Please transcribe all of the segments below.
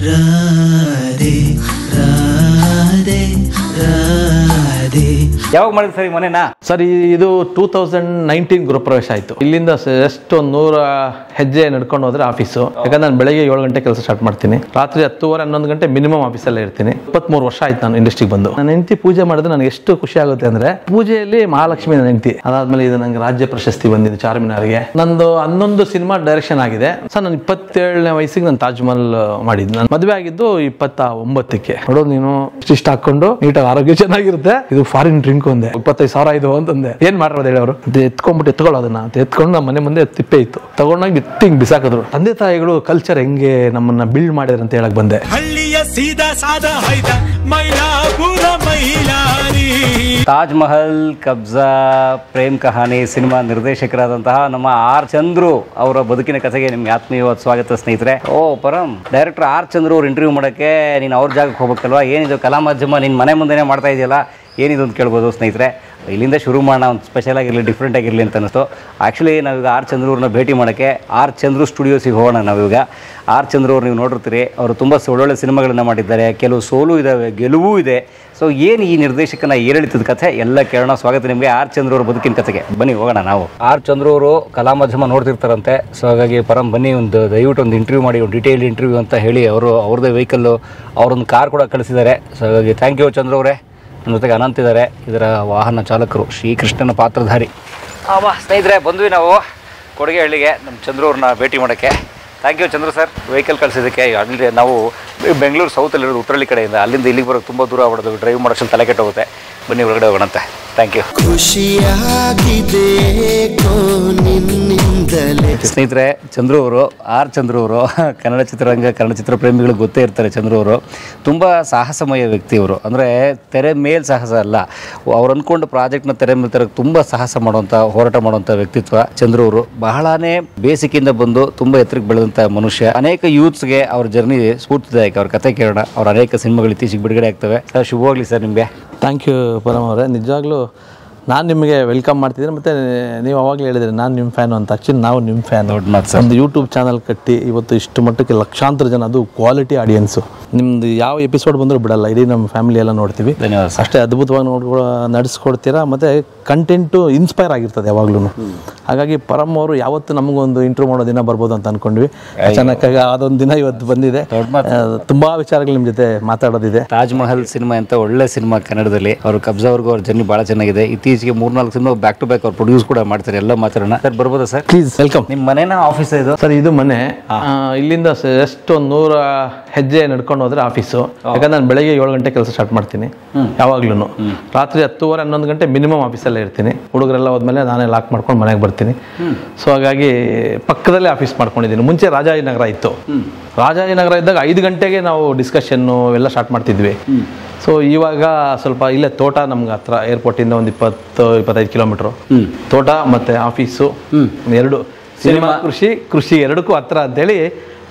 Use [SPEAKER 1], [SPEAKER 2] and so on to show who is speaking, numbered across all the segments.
[SPEAKER 1] ರಾಧೆ ರಾಧೆ ರಾಧೆ.
[SPEAKER 2] ಯಾವಾಗ ಮಾಡಿದ್ರಿ ಸರ್ ಈ ಮನೆನಾ?
[SPEAKER 3] ಸರ್ ಇದು 2019 ಗೃಹಪ್ರವೇಶ ಆಯಿತು. ಇಲ್ಲಿಂದ ಎಷ್ಟು 100 ಹೆಜ್ಜೆ ನಡ್ಕೊಂಡು ಹೋದ್ರೆ ಆಫೀಸು. ಯಾಕಂದ್ರೆ ನಾನು ಬೆಳಗ್ಗೆ 7 ಗಂಟೆ ಕೆಲಸ ಸ್ಟಾರ್ಟ್ ಮಾಡ್ತೀನಿ, ರಾತ್ರಿ 10:30 11 ಗಂಟೆ ಮಿನಿಮಮ್ ಆಫೀಸಲ್ಲೇ ಇರ್ತೀನಿ. 23 ವರ್ಷ ಆಯ್ತು ನಾನು ಇಂಡಸ್ಟ್ರಿಗೆ ಬಂದು. ನನ್ನ ಹೆಂಡತಿ ಪೂಜೆ ಮಾಡಿದ್ರೆ ನನಗೆ ಎಷ್ಟು ಖುಷಿ ಆಗುತ್ತೆ ಅಂದ್ರೆ, ಪೂಜೆಯಲ್ಲಿ ಮಹಾಲಕ್ಷ್ಮಿ ನನ್ನ ಹೆಂಡತಿ. ಅದಾದ್ಮೇಲೆ ಇದು ನಂಗೆ ರಾಜ್ಯ ಪ್ರಶಸ್ತಿ ಬಂದಿದೆ ಚಾರ್ಮಿನಾರ್ಗೆ. ನಂದು 11 ಸಿನಿಮಾ ಡೈರೆಕ್ಷನ್ ಆಗಿದೆ ಸರ್. ನಾನು 27ನೇ ವಯಸ್ಸಿಗೆ ನಾನು ತಾಜ್ ಮಹಲ್ ಮಾಡಿದ್ದು. ನಾನು ಮದುವೆ ಆಗಿದ್ದು 29ಕ್ಕೆ. ನೋಡೋದು ನೀನು ಇಷ್ಟ ಹಾಕೊಂಡು ನೀಟಾಗಿ ಆರೋಗ್ಯ ಚೆನ್ನಾಗಿರುತ್ತೆ. ಇದು ಫಾರಿನ್ ಡ್ರಿಂಕ್ ಒಂದೇ 25,000 ಇದು ಅಂತಂದೆ. ಏನ್ ಮಾಡೋದು ಹೇಳಿ ಅವರು ಎತ್ಕೊಂಡ್ಬಿಟ್ಟು ಎತ್ಕೊಳ್ಳೋದನ್ನ ಎತ್ಕೊಂಡು ನಮ್ಮ ಮನೆ ಮುಂದೆ ತಿಪ್ಪೆ ಇತ್ತು, ತಗೊಂಡಾಗ ಹಿಂಗ್ ಬಿಸಾಕಿದ್ರು. ತಂದೆ ತಾಯಿಗಳು ಕಲ್ಚರ್ ಹೆಂಗೆ ನಮ್ಮನ್ನ ಬಿಲ್ಡ್ ಮಾಡಿದ್ರು ಅಂತ ಹೇಳಕ್ ಬಂದೆ.
[SPEAKER 1] ಹಳ್ಳಿಯ ಸೀದಾ ಸಾದಾ ಹೈದ ಮೈಲಾಪುರ ಮೈಲಾರಿ.
[SPEAKER 2] ತಾಜ್ ಮಹಲ್, ಕಬ್ಜಾ, ಪ್ರೇಮ್ ಕಹಾನಿ ಸಿನಿಮಾ ನಿರ್ದೇಶಕರಾದಂತಹ ನಮ್ಮ ಆರ್ ಚಂದ್ರು ಅವರ ಬದುಕಿನ ಕಥೆಗೆ ನಿಮ್ಗೆ ಆತ್ಮೀಯವಾದ ಸ್ವಾಗತ ಸ್ನೇಹಿತರೆ. ಓ ಪರಂ, ಡೈರೆಕ್ಟರ್ ಆರ್ ಚಂದ್ರು ಅವ್ರು ಇಂಟರ್ವ್ಯೂ ಮಾಡೋಕ್ಕೆ ನೀನು ಅವ್ರ ಜಾಗಕ್ಕೆ ಹೋಗ್ಬೇಕಲ್ವಾ? ಏನಿದು ಕಲಾ ಮಾಧ್ಯಮ ನಿನ್ನ ಮನೆ ಮುಂದೆನೇ ಮಾಡ್ತಾ ಇದೆಯಲ್ಲ, ಏನಿದು ಅಂತ ಕೇಳ್ಬೋದು ಸ್ನೇಹಿತರೆ. ಇಲ್ಲಿಂದ ಶುರು ಮಾಡೋಣ, ಒಂದು ಸ್ಪೆಷಲ್ ಆಗಿರಲಿ, ಡಿಫ್ರೆಂಟ್ ಆಗಿರಲಿ ಅಂತ ಅನಿಸ್ತು. ಆ್ಯಕ್ಚುಲಿ ನಾವೀಗ ಆರ್ ಚಂದ್ರು ಅವ್ರನ್ನ ಭೇಟಿ ಮಾಡೋಕ್ಕೆ ಆರ್ ಚಂದ್ರು ಸ್ಟುಡಿಯೋಸಿಗೆ ಹೋಗೋಣ ನಾವೀಗ. ಆರ್ ಚಂದ್ರು ಅವ್ರು ನೀವು ನೋಡಿರ್ತೀರಿ, ಅವರು ತುಂಬ ಒಳ್ಳೊಳ್ಳೆ ಸಿನಿಮಾಗಳನ್ನು ಮಾಡಿದ್ದಾರೆ, ಕೆಲವು ಸೋಲು ಇದ್ದಾವೆ, ಗೆಲುವು ಇದೆ. ಸೊ ಏನು ಈ ನಿರ್ದೇಶಕನ ಏರಿಳಿತದ ಕಥೆ ಎಲ್ಲ ಕೇಳೋಣ. ಸ್ವಾಗತ ನಿಮಗೆ ಆರ್ ಚಂದ್ರು ಅವ್ರ ಬದುಕಿನ ಕಥೆಗೆ. ಬನ್ನಿ ಹೋಗೋಣ ನಾವು. ಆರ್ ಚಂದ್ರು ಅವರು ಕಲಾ ಮಾಧ್ಯಮ ನೋಡ್ತಿರ್ತಾರಂತೆ. ಸೊ ಹಾಗಾಗಿ ಪರಂ ಬನ್ನಿ, ಒಂದು ದಯವಿಟ್ಟು ಒಂದು ಇಂಟರ್ವ್ಯೂ ಮಾಡಿ, ಒಂದು ಡೀಟೇಲ್ ಇಂಟರ್ವ್ಯೂ ಅಂತ ಹೇಳಿ ಅವರು ಅವ್ರದ್ದೇ ವೆಹಿಕಲ್ಲು, ಅವರೊಂದು ಕಾರ್ ಕೂಡ ಕಳಿಸಿದ್ದಾರೆ. ಸೊ ಹಾಗಾಗಿ ಥ್ಯಾಂಕ್ ಯು ಚಂದ್ರು ಅವರೇ. ನನ್ನ ಜೊತೆಗೆ ಅನಂತ್ ಇದ್ದಾರೆ, ಇದರ ವಾಹನ ಚಾಲಕರು, ಶ್ರೀಕೃಷ್ಣನ ಪಾತ್ರಧಾರಿ. ಸ್ನೇಹಿತರೆ ಬಂದ್ವಿ ನಾವು ಕೊಡಗೆಹಳ್ಳಿಗೆ ನಮ್ಮ ಚಂದ್ರು ಅವ್ರನ್ನ ಭೇಟಿ ಮಾಡೋಕ್ಕೆ. Thank you Chandru sir, vehicle ಕಳಿಸಿದ್ದಕ್ಕೆ. ಅಲ್ಲಿ ನಾವು ಬೆಂಗಳೂರು ಸೌತಲ್ಲಿರೋದು, ಉತ್ತರಳ್ಳಿ ಕಡೆಯಿಂದ, ಅಲ್ಲಿಂದ ಇಲ್ಲಿಗೆ ಬರೋದು ತುಂಬ ದೂರ ಆಗ್ಬಿಡೋದು, ಡ್ರೈವ್ ಮಾಡೋಷ್ಟು ತಲೆ ಕೆಟ್ಟೋಗುತ್ತೆ. ಬನ್ನಿ ಹೊರಗಡೆ ಹೋಗೋಣಂತೆ. Thank you. ಸ್ನೇಹಿತರೆ, ಚಂದ್ರು ಅವರು, ಆರ್ ಚಂದ್ರು ಅವರು ಕನ್ನಡ ಚಿತ್ರರಂಗ, ಕನ್ನಡ ಚಿತ್ರ ಪ್ರೇಮಿಗಳಿಗೆ ಗೊತ್ತೇ ಇರ್ತಾರೆ. ಚಂದ್ರು ಅವರು ತುಂಬ ಸಾಹಸಮಯ ವ್ಯಕ್ತಿ. ಅವರು ಅಂದರೆ ತೆರೆ ಮೇಲೆ ಸಾಹಸ ಅಲ್ಲ, ಅವ್ರು ಅಂದ್ಕೊಂಡು ಪ್ರಾಜೆಕ್ಟ್ನ ತೆರೆ ಮೇಲೆ ತರಕ್ಕೆ ತುಂಬ ಸಾಹಸ ಮಾಡುವಂಥ, ಹೋರಾಟ ಮಾಡುವಂಥ ವ್ಯಕ್ತಿತ್ವ ಚಂದ್ರು ಅವರು. ಬಹಳನೇ ಬೇಸಿಕ್ಕಿಂದ ಬಂದು ತುಂಬ ಎತ್ತರಕ್ಕೆ ಬೆಳೆದಂಥ ಮನುಷ್ಯ. ಅನೇಕ ಯೂತ್ಸ್ಗೆ ಅವ್ರ ಜರ್ನಿ ಸ್ಫೂರ್ತಿದಾಯಕ. ಅವ್ರ ಕತೆ ಕೇಳೋಣ. ಅವ್ರ ಅನೇಕ ಸಿನಿಮಾಗಳು ಇತ್ತೀಚೆಗೆ ಬಿಡುಗಡೆ ಆಗ್ತವೆ. ಸರ್ ಶುಭವಾಗಲಿ ಸರ್ ನಿಮಗೆ.
[SPEAKER 3] ಥ್ಯಾಂಕ್ ಯು ಪರಮ್ ಅವರೇ. ನಿಜವಾಗ್ಲೂ ನಾನು ನಿಮಗೆ ವೆಲ್ಕಮ್ ಮಾಡ್ತಿದ್ದೀನಿ. ಮತ್ತು ನೀವು ಅವಾಗಲೇ ಹೇಳಿದ್ರಿ ನಾನು ನಿಮ್ಮ ಫ್ಯಾನು ಅಂತ. ಆ್ಯಕ್ಚುಲಿ ನಾವು ನಿಮ್ಮ ಫ್ಯಾನ್. ಒಂದು ಯೂಟ್ಯೂಬ್ ಚಾನಲ್ ಕಟ್ಟಿ ಇವತ್ತು ಇಷ್ಟು ಮಟ್ಟಕ್ಕೆ ಲಕ್ಷಾಂತರ ಜನ, ಅದು ಕ್ವಾಲಿಟಿ ಆಡಿಯನ್ಸು. ನಿಮ್ದು ಯಾವ ಎಪಿಸೋಡ್ ಬಂದರೂ ಬಿಡಲ್ಲ, ಇಡೀ ನಮ್ಮ ಫ್ಯಾಮಿಲಿ ಎಲ್ಲ ನೋಡ್ತೀವಿ.
[SPEAKER 2] ಧನ್ಯವಾದ.
[SPEAKER 3] ಅಷ್ಟೇ ಅದ್ಭುತವಾಗಿ ನಡೆಸ್ಕೊಡ್ತೀರಾ. ಮತ್ತು ಕಂಟೆಂಟು ಇನ್ಸ್ಪೈರ್ ಆಗಿರ್ತದೆ ಯಾವಾಗ್ಲೂ. ಹಾಗಾಗಿ ಪರಮ್ ಅವರು ಯಾವತ್ತು ನಮಗೊಂದು ಇಂಟರ್ವ್ಯೂ ಮಾಡೋ ದಿನ ಬರ್ಬೋದು ಅಂತ ಅಂದ್ಕೊಂಡ್ವಿ. ಅಚಾನಕ್ಕಾಗಿ ಅದೊಂದು ದಿನ ಇವತ್ತು ಬಂದಿದೆ. ತುಂಬ ವಿಚಾರಗಳು ನಿಮ್ಮ ಜೊತೆ ಮಾತಾಡೋದಿದೆ.
[SPEAKER 2] ತಾಜ್ ಮಹಲ್ ಸಿನಿಮಾ ಅಂತ ಒಳ್ಳೆ ಸಿನಿಮಾ ಕನ್ನಡದಲ್ಲಿ. ಅವರು ಕಬ್ಜಾ ಅವ್ರಿಗೂ ಅವ್ರ ಜರ್ನಿ ಭಾಳ ಚೆನ್ನಾಗಿದೆ. ಇತ್ತೀಚೆಗೆ 3-4 ಸಿನಿಮಾ ಬ್ಯಾಕ್ ಟು ಬ್ಯಾಕ್ ಅವ್ರು ಪ್ರೊಡ್ಯೂಸ್ ಕೂಡ ಮಾಡ್ತಾರೆ. ಎಲ್ಲ ಮಾತಾಡೋಣ ಸರ್. ಬರ್ಬೋದಾ ಸರ್?
[SPEAKER 3] Please welcome.
[SPEAKER 2] ನಿಮ್ಮ ಮನೇನ ಆಫೀಸ್ ಇದು?
[SPEAKER 3] ಸರ್ ಇದು ಮನೆ. ಇಲ್ಲಿಂದ ಎಷ್ಟು 100 ಹೆಜ್ಜೆ ನಡ್ಕೊಂಡು ಹೋದ್ರೆ ಆಫೀಸು. ಯಾಕಂದ್ರೆ ನಾನು ಬೆಳಗ್ಗೆ 7 ಗಂಟೆ ಕೆಲಸ ಸ್ಟಾರ್ಟ್ ಮಾಡ್ತೀನಿ ಯಾವಾಗ್ಲೂ, ರಾತ್ರಿ 10:30 11 ಗಂಟೆ ಮಿನಿಮಮ್ ಆಫೀಸಲ್ಲೇ ಇರ್ತೀನಿ. ಹುಡುಗರೆಲ್ಲ ಹೋದ್ಮೇಲೆ ನಾನೇ ಲಾಕ್ ಮಾಡ್ಕೊಂಡು ಮನೆಗೆ ಬರ್ತೀನಿ. ಸೊ ಹಾಗಾಗಿ ಪಕ್ಕದಲ್ಲೇ ಆಫೀಸ್ ಮಾಡ್ಕೊಂಡಿದ್ದೀನಿ. ಮುಂಚೆ ರಾಜಾಜಿನಗರ ಇತ್ತು. ರಾಜಾಜಿನಗರ ಇದ್ದಾಗ 5 ಗಂಟೆಗೆ ನಾವು ಡಿಸ್ಕಷನ್ನು ಎಲ್ಲ ಸ್ಟಾರ್ಟ್ ಮಾಡ್ತಿದ್ವಿ. ಸೊ ಇವಾಗ ಸ್ವಲ್ಪ ಇಲ್ಲೇ ತೋಟ, ನಮ್ಗೆ ಹತ್ರ ಏರ್ಪೋರ್ಟಿಂದ ಒಂದು 20-25 ಕಿಲೋಮೀಟ್ರು ತೋಟ ಮತ್ತು ಆಫೀಸು ಎರಡು. ಸಿನಿಮಾ ಕೃಷಿ ಎರಡಕ್ಕೂ ಹತ್ರ ಅಂತೇಳಿ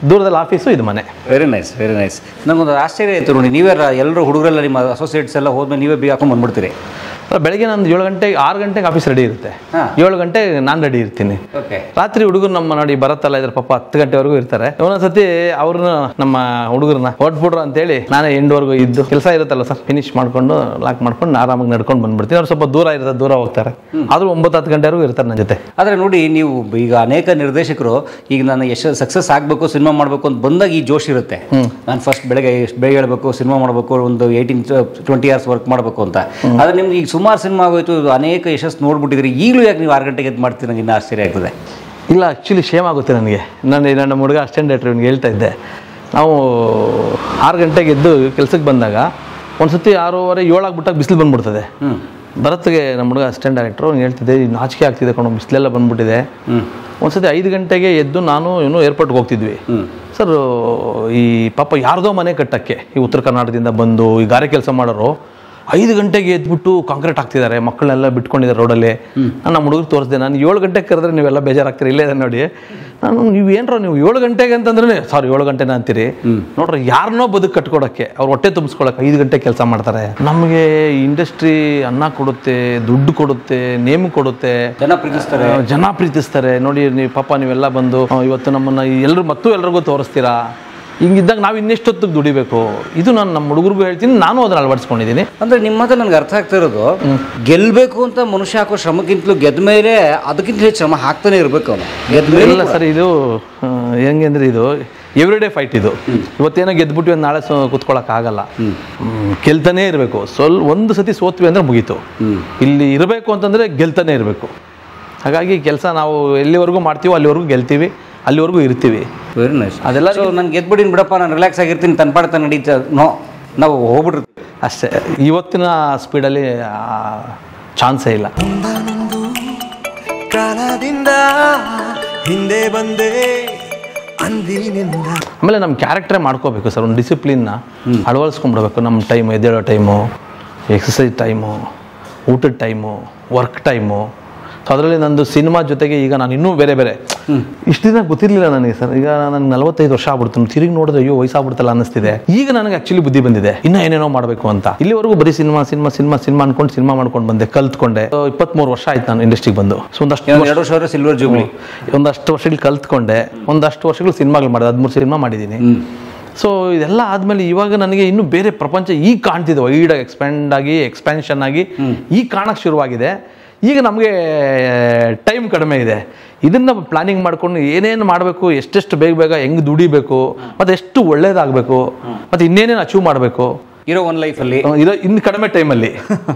[SPEAKER 3] ದೂರದಲ್ಲಿ ಆಫೀಸು, ಇದು ಮನೆ.
[SPEAKER 2] Very nice, very nice. ನಮಗೊಂದು ಆಶ್ಚರ್ಯ ಆಯಿತು ನೋಡಿ, ನೀವೇ ಎಲ್ಲರೂ ಹುಡುಗರೆಲ್ಲ ನಿಮ್ಮ ಅಸೋಸಿಯೇಟ್ಸ್ ಎಲ್ಲ ಹೋದ್ಮೇಲೆ ನೀವೇ ಬಿ ಹಾಕೊಂಡು ಬಂದ್ಬಿಡ್ತೀರಿ.
[SPEAKER 3] ಬೆಳಗ್ಗೆ ನಾನು 6 ಗಂಟೆಗೆ ಆಫೀಸ್ ರೆಡಿ ಇರುತ್ತೆ. 7 ಗಂಟೆಗೆ ನಾನು ರೆಡಿ ಇರ್ತೀನಿ. ರಾತ್ರಿ ಹುಡುಗರು ನಮ್ಮ ನೋಡಿ ಬರತ್ತಲ್ಲ ಇದ್ರ ಪಾಪ 10 ಗಂಟೆವರೆಗೂ ಇರ್ತಾರೆ. ಒಂದೊಂದ್ಸತಿ ಅವ್ರನ್ನ ನಮ್ಮ ಹುಡುಗರನ್ನ ಹೊಟ್ಬಿಡ್ರು ಅಂತೇಳಿ ನಾನೇ ಎಂಡ್ವರೆಗೂ ಇದ್ದು ಕೆಲಸ ಇರುತ್ತಲ್ಲ ಸರ್, ಫಿನಿಶ್ ಮಾಡ್ಕೊಂಡು ಲಾಕ್ ಮಾಡ್ಕೊಂಡು ಆರಾಮಾಗಿ ನಡ್ಕೊಂಡು ಬಂದ್ಬಿಡ್ತೀನಿ. ಅವ್ರು ಸ್ವಲ್ಪ ದೂರ ಇರುತ್ತೆ, ದೂರ ಹೋಗ್ತಾರೆ. ಆದ್ರೂ 9-10 ಗಂಟೆವರೆಗೂ ಇರ್ತಾರೆ ನನ್ನ ಜೊತೆ.
[SPEAKER 2] ಆದರೆ ನೋಡಿ, ನೀವು ಈಗ ಅನೇಕ ನಿರ್ದೇಶಕರು ಈಗ ನಾನು ಎಷ್ಟು ಸಕ್ಸಸ್ ಆಗಬೇಕು, ಸಿನಿಮಾ ಮಾಡಬೇಕು ಅಂತ ಬಂದಾಗ ಈ ಜೋಶ್ ಇರುತ್ತೆ. ನಾನು ಫಸ್ಟ್ ಬೆಳಗ್ಗೆ ಹೇಳಬೇಕು, ಸಿನಿಮಾ ಮಾಡಬೇಕು, ಒಂದು 18-20 hours ವರ್ಕ್ ಮಾಡಬೇಕು ಅಂತ. ಆದರೆ ನಿಮ್ಗೆ ಈಗ ಸುಮಾರು ಸಿನಿಮಾ ಆಗೋಯ್ತು, ಅನೇಕ ಯಶಸ್ಸು ನೋಡ್ಬಿಟ್ಟಿದ್ರಿ. ಈಗಲೂ ಯಾಕೆ ನೀವು 6 ಗಂಟೆಗೆ ಎದ್ದು ಮಾಡ್ತೀರಿ? ನನಗೆ ಇನ್ನೂ ಆಶ್ಚರ್ಯ ಆಗ್ತದೆ.
[SPEAKER 3] ಇಲ್ಲ, ಆ್ಯಕ್ಚುಲಿ ಶೇಮ್ ಆಗುತ್ತೆ ನನಗೆ. ನನ್ನ ಹುಡುಗ ಅಸಿಸ್ಟೆಂಟ್ ಡೈರೆಕ್ಟರ್ ಇವ್ನಿಗೆ ಹೇಳ್ತಾ ಇದ್ದೆ, ನಾವು 6 ಗಂಟೆಗೆ ಎದ್ದು ಕೆಲ್ಸಕ್ಕೆ ಬಂದಾಗ ಒಂದ್ಸತಿ 6:30-7 ಆಗ್ಬಿಟ್ಟಾಗ ಬಿಸಿಲು ಬಂದ್ಬಿಡ್ತದೆ. ಭರತ್ಗೆ ನಮ್ಮ ಹುಡುಗ ಅಸಿಸ್ಟೆಂಟ್ ಡೈರೆಕ್ಟ್ರು ಅವ್ನು ಹೇಳ್ತಿದ್ದೆ, ನಾಚಿಕೆ ಆಗ್ತಿದೆ ಕಣೋ, ಬಿಸಿಲೆಲ್ಲ ಬಂದ್ಬಿಟ್ಟಿದೆ. ಒಂದ್ಸತಿ 5 ಗಂಟೆಗೆ ಎದ್ದು ನಾನು ಇವನು ಏರ್ಪೋರ್ಟ್ಗೆ ಹೋಗ್ತಿದ್ವಿ ಸರ್. ಈ ಪಾಪ ಯಾರ್ದೋ ಮನೆ ಕಟ್ಟಕ್ಕೆ ಈ ಉತ್ತರ ಕರ್ನಾಟಕದಿಂದ ಬಂದು ಈ ಗಾರೆ ಕೆಲಸ ಮಾಡೋರು 5 ಗಂಟೆಗೆ ಎದ್ಬಿಟ್ಟು ಕಾಂಕ್ರೀಟ್ ಹಾಕ್ತಿದ್ದಾರೆ. ಮಕ್ಕಳನ್ನೆಲ್ಲ ಬಿಟ್ಕೊಂಡಿದ್ದಾರೆ ರೋಡಲ್ಲಿ. ನಾನು ನಮ್ಮ ಹುಡುಗರು ತೋರಿಸಿದೆ. ನಾನು 7 ಗಂಟೆಗೆ ಕರೆದ್ರೆ ನೀವೆಲ್ಲ ಬೇಜಾರಾಗ್ತೀರಿ. ಇಲ್ಲೇ ನೋಡಿ, ನಾನು ನೀವು ಏನ್ರೋ ನೀವು 7 ಗಂಟೆಗೆ ಅಂತಂದ್ರೆ ಸಾರಿ 7 ಗಂಟೆನ ಅಂತೀರಿ. ನೋಡ್ರಿ, ಯಾರನ್ನೋ ಬದುಕು ಕಟ್ಕೊಡಕ್ಕೆ, ಅವ್ರು ಹೊಟ್ಟೆ ತುಂಬಿಸ್ಕೊಳಕ್ಕೆ 5 ಗಂಟೆ ಕೆಲಸ ಮಾಡ್ತಾರೆ. ನಮಗೆ ಇಂಡಸ್ಟ್ರಿ ಅನ್ನ ಕೊಡುತ್ತೆ, ದುಡ್ಡು ಕೊಡುತ್ತೆ, ನೇಮ್ ಕೊಡುತ್ತೆ, ಜನ ಪ್ರೀತಿಸ್ತಾರೆ. ನೋಡಿ ನೀವು ಪಾಪ ನೀವೆಲ್ಲ ಬಂದು ಇವತ್ತು ನಮ್ಮನ್ನ ಎಲ್ರಿಗೂ ತೋರಿಸ್ತೀರಾ. ಹಿಂಗಿದ್ದಾಗ ನಾವು ಇನ್ನೆಷ್ಟೊತ್ತಿಗೆ ದುಡಿಬೇಕು, ಇದು ನಾನು ನಮ್ಮ ಹುಡುಗರಿಗೂ ಹೇಳ್ತೀನಿ, ನಾನು ಅದನ್ನು ಅಳವಡಿಸ್ಕೊಂಡಿದ್ದೀನಿ.
[SPEAKER 2] ಅಂದರೆ ನಿಮ್ಮ ಮಾತು ನನಗೆ ಅರ್ಥ ಆಗ್ತಾ ಇರೋದು, ಗೆಲ್ಲಬೇಕು ಅಂತ ಮನುಷ್ಯ ಹಾಕೋ ಶ್ರಮಕ್ಕಿಂತಲೂ ಗೆದ್ದ ಮೇಲೆ ಅದಕ್ಕಿಂತ ಹೆಚ್ಚು ಶ್ರಮ ಹಾಕ್ತಾನೆ ಇರಬೇಕು ಅವನು. ಗೆದ್ದ ಮೇಲೆ
[SPEAKER 3] ಸರ್ ಇದು ಹೆಂಗೆ ಅಂದರೆ ಇದು ಎವ್ರಿಡೇ ಫೈಟ್. ಇದು ಇವತ್ತೇನೋ ಗೆದ್ಬಿಟ್ವಿ ಅಂತ ನಾಳೆ ಕೂತ್ಕೊಳ್ಳೋಕ್ಕಾಗಲ್ಲ, ಗೆಲ್ತಾನೇ ಇರಬೇಕು. ಒಂದು ಸತಿ ಸೋತ್ವಿ ಅಂದರೆ ಮುಗೀತು. ಇಲ್ಲಿ ಇರಬೇಕು ಅಂತಂದರೆ ಗೆಲ್ತಾನೆ ಇರಬೇಕು. ಹಾಗಾಗಿ ಕೆಲಸ ನಾವು ಎಲ್ಲಿವರೆಗೂ ಮಾಡ್ತೀವೋ ಅಲ್ಲಿವರೆಗೂ ಗೆಲ್ತೀವಿ, ಅಲ್ಲಿವರೆಗೂ ಇರ್ತೀವಿ.
[SPEAKER 2] Very nice. ಅದೆಲ್ಲ ನಾನು ಗೆದ್ಬಿಟ್ಟಿನಿ ಬಿಡಪ್ಪ, ನಾನು ರಿಲ್ಯಾಕ್ಸ್ ಆಗಿರ್ತೀನಿ, ತನ್ಪಾಡ್ತಾ ನಡೀತಾ ನೋ, ನಾವು ಹೋಗ್ಬಿಟ್ಟಿರ್ತೀವಿ
[SPEAKER 3] ಅಷ್ಟೇ. ಇವತ್ತಿನ ಸ್ಪೀಡಲ್ಲಿ ಚಾನ್ಸೇ ಇಲ್ಲ.
[SPEAKER 1] ಕಾಲದಿಂದ ಹಿಂದೆ ಬಂದೆ
[SPEAKER 3] ಆಮೇಲೆ ನಮ್ಮ ಕ್ಯಾರೆಕ್ಟರೇ ಮಾಡ್ಕೋಬೇಕು ಸರ್, ಒಂದು ಡಿಸಿಪ್ಲಿನ್ನ ಅಳವಡಿಸ್ಕೊಂಡ್ಬಿಡ್ಬೇಕು. ನಮ್ಮ ಟೈಮು, ಎದ್ದೇಳೋ ಟೈಮು, ಎಕ್ಸಸೈಸ್ ಟೈಮು, ಊಟದ ಟೈಮು, ವರ್ಕ್ ಟೈಮು. ಸೊ ಅದರಲ್ಲಿ ನಂದು ಸಿನಿಮಾ ಜೊತೆಗೆ ಈಗ ನಾನು ಇನ್ನೂ ಬೇರೆ ಬೇರೆ ಇಷ್ಟು ದಿನ ಗೊತ್ತಿರಲಿಲ್ಲ ನನಗೆ ಸರ್. ಈಗ ನನಗೆ 45 ವರ್ಷ ಆಗ್ಬಿಡ್ತು, ತಿರುಗಿ ನೋಡಿದ್ರೆ ಅಯ್ಯೋ ವಯಸ್ಸಾಗ್ಬಿಡ್ತಲ್ಲ ಅನ್ನಿಸ್ತಿದೆ. ಈಗ ನನಗೆ ಆ್ಯಕ್ಚುಲಿ ಬುದ್ಧಿ ಬಂದಿದೆ, ಇನ್ನೂ ಏನೇನೋ ಮಾಡಬೇಕು ಅಂತ. ಇಲ್ಲಿವರೆಗೂ ಬರೀ ಸಿನಿಮಾ ಅನ್ಕೊಂಡು ಸಿನಿಮಾ ಮಾಡ್ಕೊಂಡು ಬಂದೆ, ಕಲ್ತ್ಕೊಂಡೆ. 23 ವರ್ಷ ಆಯ್ತು ನಾನು ಇಂಡಸ್ಟ್ರಿಗೆ ಬಂದು. ಸೊ ಒಂದಷ್ಟು
[SPEAKER 2] 2 ವರ್ಷ ಸಿಲ್ವರ್ ಜೂಬ್ಲಿ,
[SPEAKER 3] ಒಂದಷ್ಟು ವರ್ಷಗಳು ಕಲ್ತ್ಕೊಂಡೆ, ಒಂದಷ್ಟು ವರ್ಷಗಳು ಸಿನಿಮಾಗಳು ಮಾಡಿದೆ, 13 ಸಿನಿಮಾ ಮಾಡಿದ್ದೀನಿ. ಸೊ ಇದೆಲ್ಲ ಆದಮೇಲೆ ಇವಾಗ ನನಗೆ ಇನ್ನೂ ಬೇರೆ ಪ್ರಪಂಚ ಈಗ ಕಾಣ್ತಿದೆ, ವೈಡಾಗಿ ಎಕ್ಸ್ಪ್ಯಾನ್ಷನ್ ಆಗಿ ಈಗ ಕಾಣಕ್ಕೆ ಶುರುವಾಗಿದೆ. ಈಗ ನಮಗೆ ಟೈಮ್ ಕಡಿಮೆ ಇದೆ. ಇದನ್ನು ಪ್ಲಾನಿಂಗ್ ಮಾಡ್ಕೊಂಡು ಏನೇನು ಮಾಡಬೇಕು, ಎಷ್ಟೆಷ್ಟು ಬೇಗ ಹೆಂಗೆ ದುಡಿಬೇಕು, ಮತ್ತು ಎಷ್ಟು ಒಳ್ಳೇದಾಗಬೇಕು, ಮತ್ತು ಇನ್ನೇನೇನು ಅಚೀವ್ ಮಾಡಬೇಕು
[SPEAKER 2] ಇರೋ ಒಂದು ಲೈಫಲ್ಲಿ,
[SPEAKER 3] ಇನ್ನು ಕಡಿಮೆ ಟೈಮಲ್ಲಿ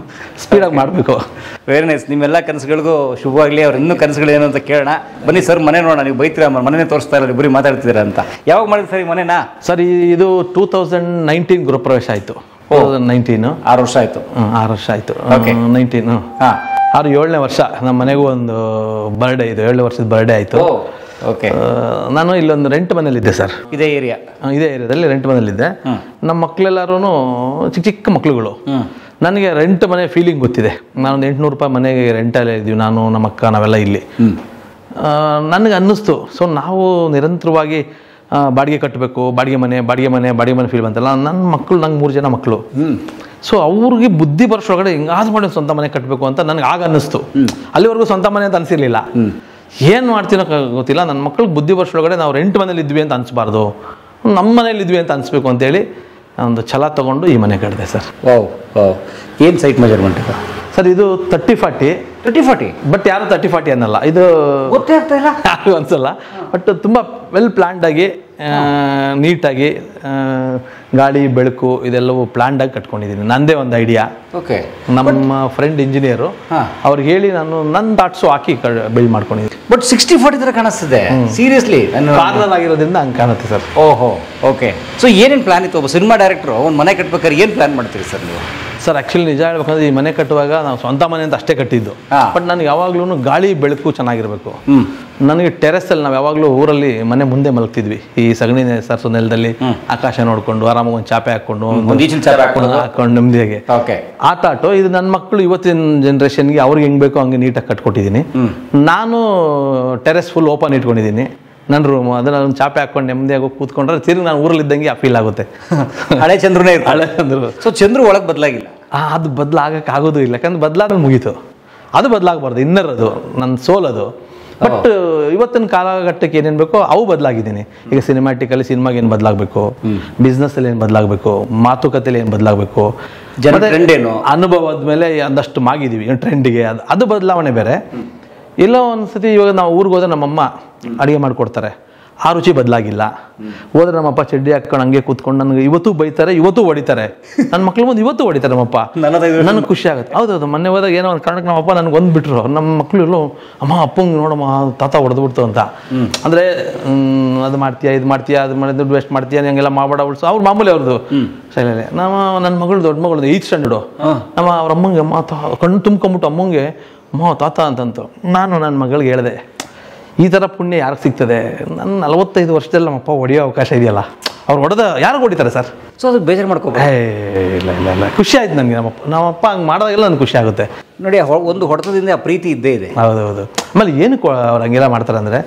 [SPEAKER 3] ಸ್ಪೀಡಾಗಿ ಮಾಡಬೇಕು.
[SPEAKER 2] Very nice. ನಿಮ್ಮೆಲ್ಲ ಕನಸುಗಳಿಗೂ ಶುಭವಾಗಲಿ. ಅವ್ರು ಇನ್ನೂ ಕನಸುಗಳು ಏನು ಅಂತ ಕೇಳೋಣ ಬನ್ನಿ ಸರ್. ಮನೆ ನೋಡೋಣ, ನೀವು ಬೈತೀರಾ, ಮನೆನೇ ತೋರಿಸ್ತಾ ಇರೋದು, ಇಬ್ಬರು ಮಾತಾಡ್ತಿದ್ದೀರಾ ಅಂತ. ಯಾವಾಗ ಮಾಡಿದ್ರಿ ಸರ್ ಈ ಮನೆನಾ?
[SPEAKER 3] ಸರ್ ಇದು 2019 ಗೃಹಪ್ರವೇಶ ಆಯಿತು. 2019
[SPEAKER 2] 6 ವರ್ಷ ಆಯಿತು.
[SPEAKER 3] 6 ವರ್ಷ ಆಯಿತು.
[SPEAKER 2] ಓಕೆ.
[SPEAKER 3] 19
[SPEAKER 2] ಹಾಂ
[SPEAKER 3] 7ನೇ ವರ್ಷ. ನಮ್ಮ ಮನೆಗೂ ಒಂದು ಬರ್ಡೇ ಇದು, 7ನೇ ವರ್ಷದ ಬರ್ಡೇ ಆಯಿತು.
[SPEAKER 2] ಓಕೆ.
[SPEAKER 3] ನಾನು ಇಲ್ಲೊಂದು ರೆಂಟ್ ಮನೇಲಿದ್ದೆ ಸರ್,
[SPEAKER 2] ಇದೇ
[SPEAKER 3] ಏರಿಯಾದಲ್ಲಿ ರೆಂಟ್ ಮನೇಲಿದ್ದೆ. ನಮ್ಮ ಮಕ್ಕಳೆಲ್ಲರೂ ಚಿಕ್ಕ ಮಕ್ಳುಗಳು. ನನಗೆ ರೆಂಟ್ ಮನೆ ಫೀಲಿಂಗ್ ಗೊತ್ತಿದೆ. ನಾನೊಂದು 800 ರೂಪಾಯಿ ಮನೆಗೆ ರೆಂಟಲ್ಲೇ ಇದ್ದೀವಿ, ನಾನು ನಮ್ಮ ಅಕ್ಕ ನಾವೆಲ್ಲ ಇಲ್ಲಿ. ನನಗೆ ಅನ್ನಿಸ್ತು, ಸೊ ನಾವು ನಿರಂತರವಾಗಿ ಬಾಡಿಗೆ ಕಟ್ಟಬೇಕು, ಬಾಡಿಗೆ ಮನೆ ಫೀಲ್ ಬಂತಲ್ಲ. ನನ್ನ ಮಕ್ಕಳು, ನಂಗೆ 3 ಜನ ಮಕ್ಕಳು. ಸೊ ಅವ್ರಿಗೆ ಬುದ್ಧಿ ಬರೋಷ್ರೊಳಗಡೆ ಹಿಂಗಾದ್ರು ಮಾಡಿ ಸ್ವಂತ ಮನೆ ಕಟ್ಟಬೇಕು ಅಂತ ನನಗೆ ಆಗ ಅನ್ನಿಸ್ತು. ಅಲ್ಲಿವರೆಗೂ ಸ್ವಂತ ಮನೆ ಅಂತ ಅನಿಸಿರ್ಲಿಲ್ಲ. ಏನು ಮಾಡ್ತೀನೋ ಗೊತ್ತಿಲ್ಲ, ನನ್ನ ಮಕ್ಕಳಿಗೆ ಬುದ್ಧಿ ಬರೋಷ್ರೊಳಗಡೆ ನಾವು ರೆಂಟ್ ಮನೇಲಿ ಇದ್ವಿ ಅಂತ ಅನಿಸ್ಬಾರ್ದು, ನಮ್ಮ ಮನೇಲಿ ಇದ್ವಿ ಅಂತ ಅನಿಸ್ಬೇಕು ಅಂತೇಳಿ ಒಂದು ಛಲ ತೊಗೊಂಡು ಈ ಮನೆ ಕಟ್ಟಿದೆ ಸರ್.
[SPEAKER 2] ಏನು ಸೈಟ್ ಮೆಜರ್ಮೆಂಟ್
[SPEAKER 3] ಸರ್? ಇದು 30-40. ಬಟ್ ಯಾರು 30-40 ಅನ್ನಲ್ಲ, ಇದು
[SPEAKER 2] ಗೊತ್ತೇ ಆಗ್ತಾ ಇಲ್ಲ,
[SPEAKER 3] ಯಾರು ಅನ್ಸಲ್ಲ. ಬಟ್ ತುಂಬ ವೆಲ್ ಪ್ಲ್ಯಾನ್ಡ್ ಆಗಿ, ನೀಟಾಗಿ, ಗಾಳಿ ಬೆಳಕು ಇದೆಲ್ಲವೂ ಪ್ಲ್ಯಾನ್ಡ್ ಆಗಿ ಕಟ್ಕೊಂಡಿದ್ದೀನಿ. ನಂದೇ ಒಂದು ಐಡಿಯಾ.
[SPEAKER 2] ಓಕೆ.
[SPEAKER 3] ನಮ್ಮ ಫ್ರೆಂಡ್ ಇಂಜಿನಿಯರು, ಅವ್ರಿಗೆ ಹೇಳಿ ನಾನು ನನ್ನ ಥಾಟ್ಸು ಹಾಕಿ ಬಿಲ್ಡ್ ಮಾಡ್ಕೊಂಡಿದ್ದೀನಿ.
[SPEAKER 2] ಬಟ್ 60-40 ಥರ ಕಾಣಿಸ್ತಿದೆ ಸೀರಿಯಸ್ಲಿ.
[SPEAKER 3] ಕಾರ್ನರ್ ಆಗಿರೋದ್ರಿಂದ ಹಂಗೆ ಕಾಣುತ್ತೆ ಸರ್.
[SPEAKER 2] ಓಹೋ, ಓಕೆ. ಸೊ ಏನೇನು ಪ್ಲಾನ್ ಇತ್ತು? ಒಬ್ಬ ಸಿನಿಮಾ ಡೈರೆಕ್ಟ್ರು ಒಂದು ಮನೆ ಕಟ್ಬೇಕಾದ್ರೆ ಏನು ಪ್ಲಾನ್ ಮಾಡ್ತೀರಿ ಸರ್ ನೀವು?
[SPEAKER 3] ಸರ್ ಆ್ಯಕ್ಚುಲಿ ನಿಜ ಹೇಳ್ಬೇಕಂದ್ರೆ ಈ ಮನೆ ಕಟ್ಟುವಾಗ ನಾವು ಸ್ವಂತ ಮನೆ ಅಂತ ಅಷ್ಟೇ ಕಟ್ಟಿದ್ದು. ಬಟ್ ನನಗೆ ಯಾವಾಗ್ಲೂ ಗಾಳಿ ಬೆಳಕು ಚೆನ್ನಾಗಿರಬೇಕು. ನನಗೆ ಟೆರೆಸಲ್ಲಿ ನಾವು ಯಾವಾಗಲೂ ಊರಲ್ಲಿ ಮನೆ ಮುಂದೆ ಮಲಗ್ತಿದ್ವಿ, ಈ ಸಗಣಿ ಸರ್ಸೋ ನೆಲದಲ್ಲಿ ಆಕಾಶ ನೋಡಿಕೊಂಡು ಆರಾಮಾಗಿ ಒಂದು ಚಾಪೆ ಹಾಕೊಂಡು ನೆಮ್ಮದಿಯಾಗಿ. ಆ ತಾಟು ಇದು ನನ್ನ ಮಕ್ಕಳು ಇವತ್ತಿನ ಜನ್ರೇಷನ್ಗೆ ಅವ್ರಿಗೆ ಹೆಂಗೆ ಬೇಕೋ ಹಂಗೆ ನೀಟಾಗಿ ಕಟ್ಕೊಟ್ಟಿದ್ದೀನಿ. ನಾನು ಟೆರೆಸ್ ಫುಲ್ ಓಪನ್ ಇಟ್ಕೊಂಡಿದ್ದೀನಿ ನನ್ನ ರೂಮು. ಅದನ್ನ ಒಂದು ಚಾಪೆ ಹಾಕೊಂಡು ನೆಮ್ಮದಿಯಾಗಿ ಕೂತ್ಕೊಂಡ್ರೆ ತಿರುಗಿ ನಾನು ಊರಲ್ಲಿ ಇದ್ದಂಗೆ ಆ ಫೀಲ್ ಆಗುತ್ತೆ.
[SPEAKER 2] ಹಳೆ ಚಂದ್ರನೇ
[SPEAKER 3] ಹಳೆ ಚಂದ್ರು.
[SPEAKER 2] ಸೊ ಚಂದ್ರು ಒಳಗೆ ಬದಲಾಗಿಲ್ಲ.
[SPEAKER 3] ಅದು ಬದಲಾಗಕ್ಕೆ ಆಗೋದು ಇಲ್ಲ, ಯಾಕಂದ್ರೆ ಬದಲಾದ್ರೆ ಮುಗೀತು. ಅದು ಬದಲಾಗಬಾರ್ದು, ಇನ್ನರ್ ಅದು ನನ್ನ ಸೋಲ್ ಅದು. ಬಟ್ ಇವತ್ತಿನ ಕಾಲಘಟ್ಟಕ್ಕೆ ಏನೇನು ಬೇಕೋ ಅವು ಬದಲಾಗಿದ್ದೀನಿ. ಈಗ ಸಿನಿಮ್ಯಾಟಿಕಲ್ಲಿ ಸಿನಿಮಾಗೆ ಏನು ಬದಲಾಗಬೇಕು, ಬಿಸ್ನೆಸ್ಸಲ್ಲಿ ಏನು ಬದಲಾಗಬೇಕು, ಮಾತುಕತೆಯಲ್ಲಿ ಏನು ಬದಲಾಗಬೇಕು,
[SPEAKER 2] ಟ್ರೆಂಡ್ ಏನು
[SPEAKER 3] ಅನುಭವದ ಮೇಲೆ ಒಂದಷ್ಟು ಮಾಗಿದ್ದೀವಿ ಟ್ರೆಂಡಿಗೆ. ಅದು ಬದಲಾವಣೆ ಬೇರೆ. ಇಲ್ಲ ಒಂದ್ಸತಿ ಇವಾಗ ನಾವು ಊರಿಗೆ ಹೋದ್ರೆ ನಮ್ಮಮ್ಮ ಅಡುಗೆ ಮಾಡಿಕೊಡ್ತಾರೆ, ಆ ರುಚಿ ಬದಲಾಗಿಲ್ಲ. ಹೋದ್ರೆ ನಮ್ಮಪ್ಪ ಚಡ್ಡಿ ಹಾಕೊಂಡು ಹಂಗೆ ಕೂತ್ಕೊಂಡು ನನಗೆ ಇವತ್ತು ಬೈತಾರೆ, ಇವತ್ತು ಹೊಡಿತಾರೆ. ನನ್ನ ಮಕ್ಳು ಮುಂದೆ ಇವತ್ತು ಹೊಡಿತಾರೆ ನಮ್ಮಪ್ಪ. ನನಗೆ ಖುಷಿ ಆಗುತ್ತೆ. ಹೌದೌದು, ಮೊನ್ನೆ ಹೋದಾಗ ಏನೋ ಒಂದು ಕಾರಣಕ್ಕೆ ನಮ್ಮಪ್ಪ ನನಗೆ ಒಂದು ಬಿಟ್ರು. ನಮ್ಮ ಮಕ್ಳು ಎಲ್ಲೋ ಅಮ್ಮ ಅಪ್ಪಂಗೆ ನೋಡಮ್ಮ ತಾತ ಹೊಡೆದ್ಬಿಡ್ತು ಅಂತ. ಅಂದರೆ ಅದು ಮಾಡ್ತೀಯಾ, ಇದು ಮಾಡ್ತೀಯಾ, ಅದು ಮಾಡಿ ದುಡ್ಡು ವೇಸ್ಟ್ ಮಾಡ್ತೀಯಾ, ಹಂಗೆಲ್ಲ ಮಾಡಬೇಡ ಉಳಿಸು. ಅವ್ರು ಮಾಮೂಲಿ ಅವ್ರದ್ದು ಶೈಲೇ. ನನ್ನ ಮಗಳು ದೊಡ್ಡ ಮಗಳು 8th ಸ್ಟ್ಯಾಂಡರ್ಡು. ಅವ್ರ ಅಮ್ಮಂಗೆ ಕಣ್ಣು ತುಂಬ್ಕೊಂಬಿಟ್ಟು ಅಮ್ಮಂಗೆ ತಾತ ಅಂತಂತು. ನಾನು ನನ್ನ ಮಗಳಿಗೆ ಹೇಳಿದೆ, ಈ ಥರ ಪುಣ್ಯ ಯಾರಿಗೆ ಸಿಗ್ತದೆ? ನನ್ನ 45 ವರ್ಷದಲ್ಲಿ ನಮ್ಮಪ್ಪ ಹೊಡೆಯೋ ಅವಕಾಶ ಇದೆಯಲ್ಲ, ಅವ್ರು ಹೊಡೆದ ಯಾರು ಹೊಡಿತಾರೆ ಸರ್?
[SPEAKER 2] ಸೊ ಅದಕ್ಕೆ ಬೇಜಾರು ಮಾಡ್ಕೋ.
[SPEAKER 3] ಇಲ್ಲ ಖುಷಿ ಆಯ್ತು ನನಗೆ. ನಮ್ಮಪ್ಪ ಹಂಗೆ ಮಾಡಿದಾಗೆಲ್ಲ ನನಗೆ ಖುಷಿ ಆಗುತ್ತೆ
[SPEAKER 2] ನೋಡಿ. ಒಂದು ಹೊಡೆತದಿಂದ ಆ ಪ್ರೀತಿ ಇದ್ದೇ ಇದೆ.
[SPEAKER 3] ಹೌದೌದು. ಆಮೇಲೆ ಏನಕ್ಕೆ ಅವ್ರು ಹಂಗೆಲ್ಲ ಮಾಡ್ತಾರೆ ಅಂದರೆ